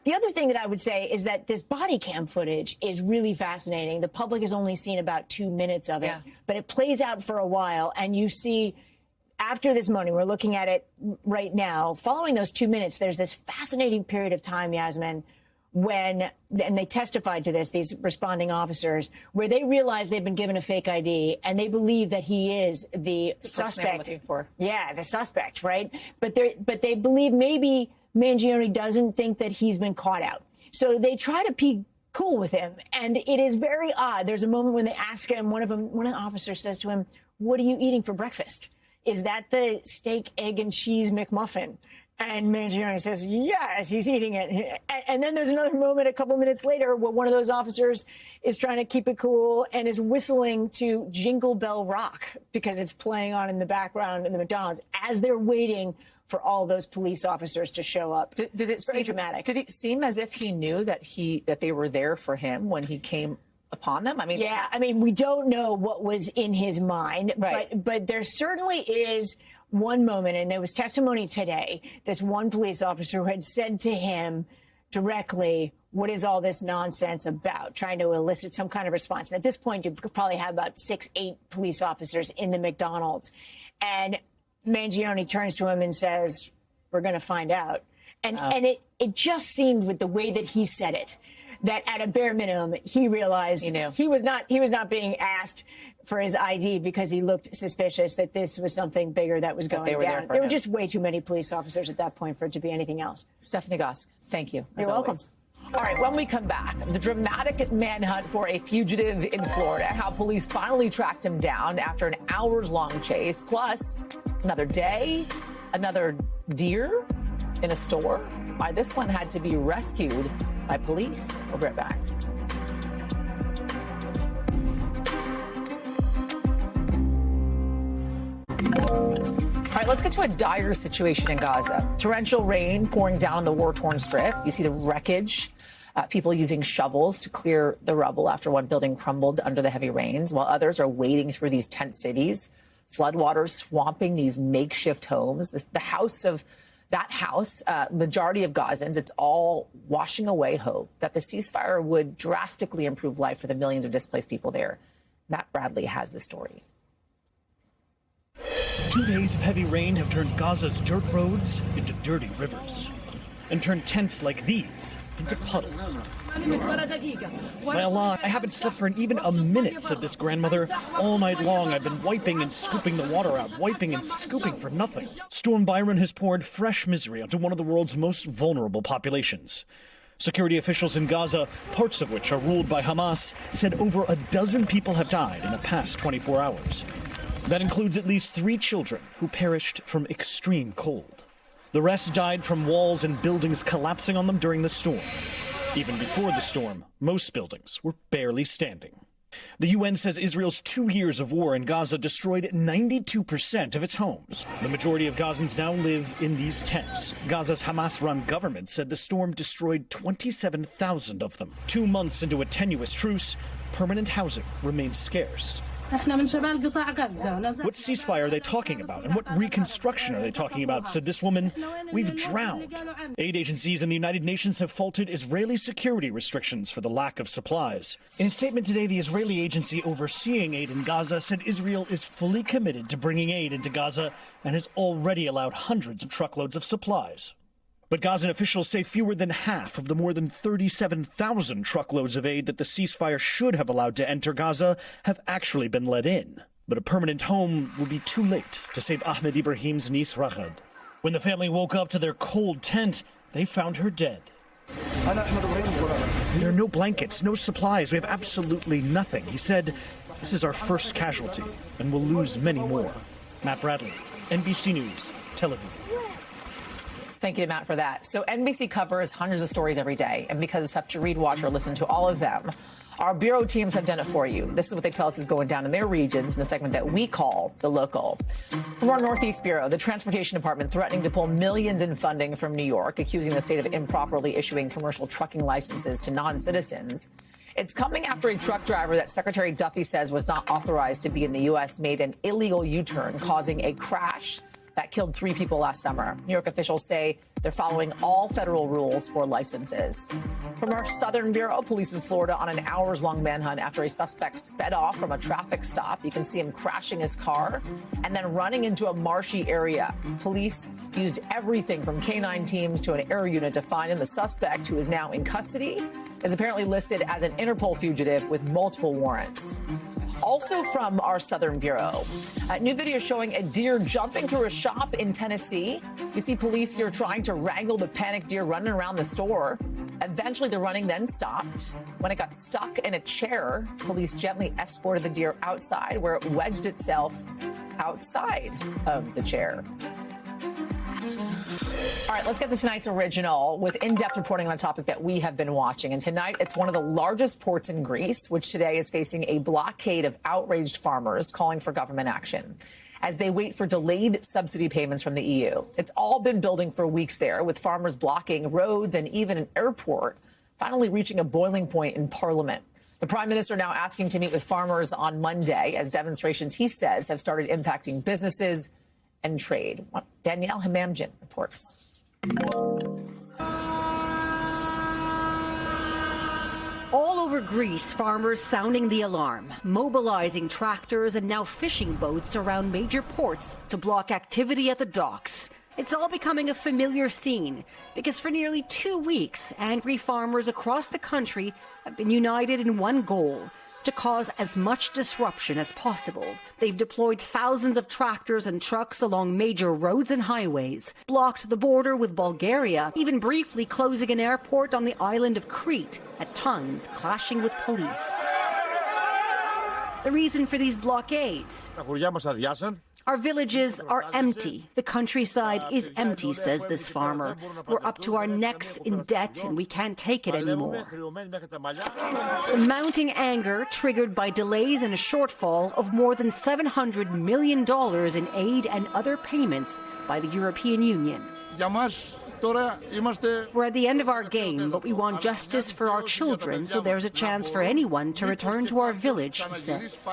The other thing that I would say is that this body cam footage is really fascinating. The public has only seen about 2 minutes of it, but it plays out for a while, and you see after this morning, we're looking at it right now. Following those 2 minutes, there's this fascinating period of time, Yasmin, when, and they testified to this, these responding officers, where they realize they've been given a fake ID and they believe that he is the suspect. Looking for. Yeah, the suspect, right? But they believe maybe Mangione doesn't think that he's been caught out. So they try to be cool with him. And it is very odd. There's a moment when they ask him, one of the officers says to him, "What are you eating for breakfast? Is that the steak, egg, and cheese McMuffin?" And Mangione says, yes, he's eating it. And then there's another moment a couple minutes later where one of those officers is trying to keep it cool and is whistling to Jingle Bell Rock because it's playing on in the background in the McDonald's as they're waiting for all those police officers to show up. Did it seem dramatic? Did it seem as if he knew that they were there for him when he came upon them? I mean, yeah, I mean, we don't know what was in his mind, right. but there certainly is one moment, and there was testimony today, this one police officer who had said to him directly, "What is all this nonsense about?" Trying to elicit some kind of response. And at this point, you could probably have about 6, 8 police officers in the McDonald's. And Mangione turns to him and says, "We're going to find out." And it just seemed with the way that he said it, that at a bare minimum, he realized he was not being asked for his ID because he looked suspicious, that this was something bigger that was going down. There were just way too many police officers at that point for it to be anything else. Stephanie Goss, thank you. You're welcome. All right, when we come back, the dramatic manhunt for a fugitive in Florida, how police finally tracked him down after an hours-long chase, plus another day, another deer in a store. Why this one had to be rescued by police. We'll be right back. All right, let's get to a dire situation in Gaza. Torrential rain pouring down on the war-torn strip. You see the wreckage, people using shovels to clear the rubble after one building crumbled under the heavy rains, while others are wading through these tent cities. Floodwaters swamping these makeshift homes. That house, majority of Gazans, it's all washing away hope that the ceasefire would drastically improve life for the millions of displaced people there. Matt Bradley has the story. 2 days of heavy rain have turned Gaza's dirt roads into dirty rivers and turned tents like these into puddles. My Allah, I haven't slept for even a minute, said this grandmother. All night long, I've been wiping and scooping the water out, wiping and scooping for nothing. Storm Byron has poured fresh misery onto one of the world's most vulnerable populations. Security officials in Gaza, parts of which are ruled by Hamas, said over a dozen people have died in the past 24 hours. That includes at least 3 children who perished from extreme cold. The rest died from walls and buildings collapsing on them during the storm. Even before the storm, most buildings were barely standing. The UN says Israel's 2 years of war in Gaza destroyed 92% of its homes. The majority of Gazans now live in these tents. Gaza's Hamas-run government said the storm destroyed 27,000 of them. 2 months into a tenuous truce, permanent housing remains scarce. What ceasefire are they talking about, and what reconstruction are they talking about, said this woman. We've drowned. Aid agencies and the United Nations have faulted Israeli security restrictions for the lack of supplies. In a statement today, the Israeli agency overseeing aid in Gaza said Israel is fully committed to bringing aid into Gaza and has already allowed hundreds of truckloads of supplies. But Gazan officials say fewer than half of the more than 37,000 truckloads of aid that the ceasefire should have allowed to enter Gaza have actually been let in. But a permanent home will be too late to save Ahmed Ibrahim's niece Raghad. When the family woke up to their cold tent, they found her dead. There are no blankets, no supplies. We have absolutely nothing. He said, "This is our first casualty, and we'll lose many more." Matt Bradley, NBC News, Tel Aviv. Thank you to Matt for that. So NBC covers hundreds of stories every day, and because it's tough to read, watch, or listen to all of them, our bureau teams have done it for you. This is what they tell us is going down in their regions in a segment that we call The Local. From our Northeast Bureau, the Transportation Department threatening to pull millions in funding from New York, accusing the state of improperly issuing commercial trucking licenses to non-citizens. It's coming after a truck driver that Secretary Duffy says was not authorized to be in the U.S. made an illegal U-turn, causing a crash that killed 3 people last summer. New York officials say they're following all federal rules for licenses. From our Southern Bureau, police in Florida on an hours-long manhunt after a suspect sped off from a traffic stop. You can see him crashing his car and then running into a marshy area. Police used everything from K-9 teams to an air unit to find him. The suspect, who is now in custody, is apparently listed as an Interpol fugitive with multiple warrants. Also from our Southern Bureau, a new video showing a deer jumping through a shop in Tennessee. You see police here trying to wrangle the panicked deer running around the store. Eventually, the running then stopped. When it got stuck in a chair, police gently escorted the deer outside, where it wedged itself outside of the chair. All right, let's get to tonight's original with in-depth reporting on a topic that we have been watching. And tonight, it's one of the largest ports in Greece, which today is facing a blockade of outraged farmers calling for government action as they wait for delayed subsidy payments from the EU. It's all been building for weeks there, with farmers blocking roads and even an airport, finally reaching a boiling point in Parliament. The Prime Minister now asking to meet with farmers on Monday as demonstrations, he says, have started impacting businesses and trade. Danielle Hamamjian reports. All over Greece, farmers sounding the alarm, mobilizing tractors and now fishing boats around major ports to block activity at the docks. It's all becoming a familiar scene because for nearly 2 weeks, angry farmers across the country have been united in one goal: to cause as much disruption as possible. They've deployed thousands of tractors and trucks along major roads and highways, blocked the border with Bulgaria, even briefly closing an airport on the island of Crete, at times clashing with police. The reason for these blockades? Our villages are empty. The countryside is empty, says this farmer. We're up to our necks in debt and we can't take it anymore. The mounting anger triggered by delays and a shortfall of more than $700 million in aid and other payments by the European Union. We're at the end of our game, but we want justice for our children, so there's a chance for anyone to return to our village, he says.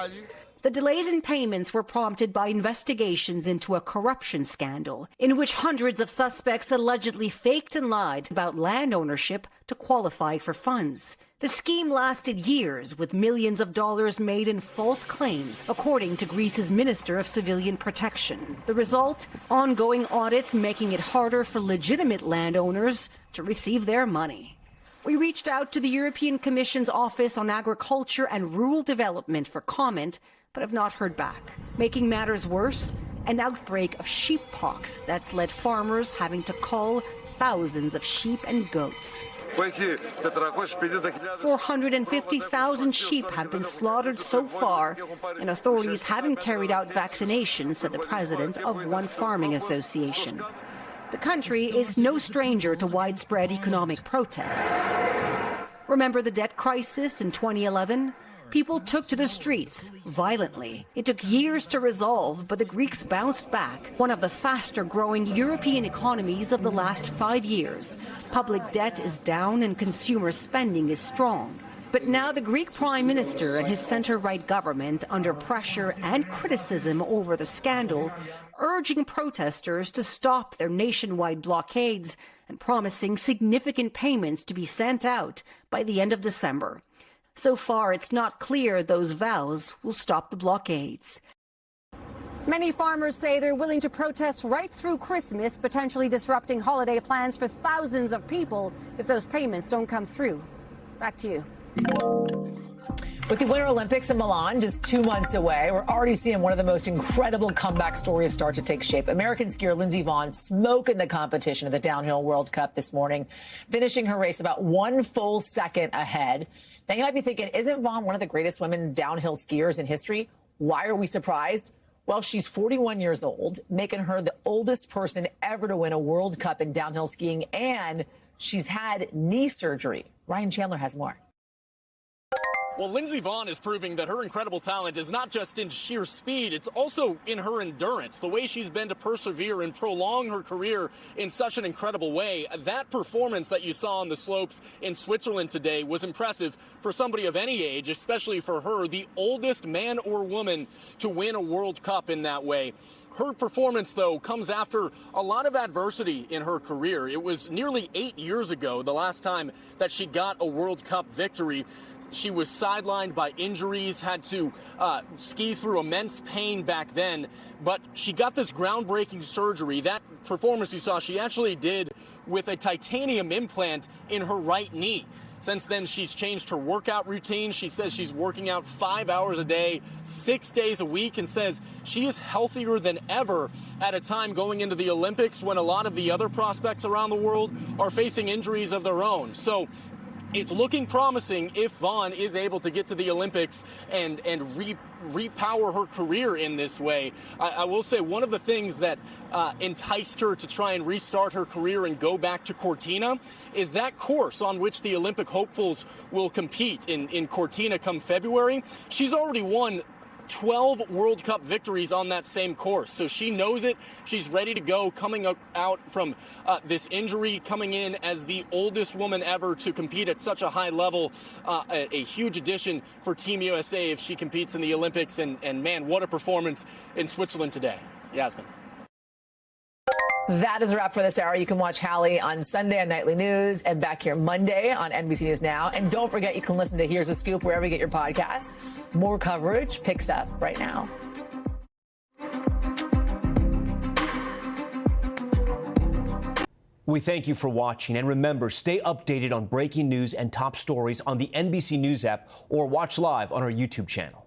The delays in payments were prompted by investigations into a corruption scandal in which hundreds of suspects allegedly faked and lied about land ownership to qualify for funds. The scheme lasted years, with millions of dollars made in false claims, according to Greece's Minister of Civilian Protection. The result? Ongoing audits making it harder for legitimate landowners to receive their money. We reached out to the European Commission's Office on Agriculture and Rural Development for comment, but have not heard back. Making matters worse, an outbreak of sheeppox that's led farmers having to cull thousands of sheep and goats. 450,000 sheep have been slaughtered so far, and authorities haven't carried out vaccinations, said the president of one farming association. The country is no stranger to widespread economic protests. Remember the debt crisis in 2011? People took to the streets violently. It took years to resolve, but the Greeks bounced back, one of the faster-growing European economies of the last 5 years. Public debt is down and consumer spending is strong. But now the Greek Prime Minister and his center-right government, under pressure and criticism over the scandal, urging protesters to stop their nationwide blockades and promising significant payments to be sent out by the end of December. So far, it's not clear those vows will stop the blockades. Many farmers say they're willing to protest right through Christmas, potentially disrupting holiday plans for thousands of people if those payments don't come through. Back to you. With the Winter Olympics in Milan just 2 months away, we're already seeing one of the most incredible comeback stories start to take shape. American skier Lindsey Vonn smoking the competition of the Downhill World Cup this morning, finishing her race about 1 full second ahead. Now, you might be thinking, isn't Vonn one of the greatest women downhill skiers in history? Why are we surprised? Well, she's 41 years old, making her the oldest person ever to win a World Cup in downhill skiing, and she's had knee surgery. Ryan Chandler has more. Well, Lindsey Vonn is proving that her incredible talent is not just in sheer speed, it's also in her endurance, the way she's been to persevere and prolong her career in such an incredible way. That performance that you saw on the slopes in Switzerland today was impressive for somebody of any age, especially for her, the oldest man or woman to win a World Cup in that way. Her performance, though, comes after a lot of adversity in her career. It was nearly 8 years ago, the last time that she got a World Cup victory. She was sidelined by injuries, had to ski through immense pain back then, but she got this groundbreaking surgery. That performance you saw, she actually did with a titanium implant in her right knee. Since then, she's changed her workout routine. She says she's working out 5 hours a day, 6 days a week, and says she is healthier than ever at a time going into the Olympics when a lot of the other prospects around the world are facing injuries of their own. So it's looking promising if Vonn is able to get to the Olympics and repower her career in this way. I will say one of the things that enticed her to try and restart her career and go back to Cortina is that course on which the Olympic hopefuls will compete in Cortina come February. She's already won 12 World Cup victories on that same course. So she knows it. She's ready to go, coming out from this injury, coming in as the oldest woman ever to compete at such a high level. A huge addition for Team USA if she competes in the Olympics. And man, what a performance in Switzerland today. Yasmin. That is a wrap for this hour. You can watch Hallie on Sunday on Nightly News and back here Monday on NBC News Now. And don't forget, you can listen to Here's a Scoop wherever you get your podcasts. More coverage picks up right now. We thank you for watching. And remember, stay updated on breaking news and top stories on the NBC News app or watch live on our YouTube channel.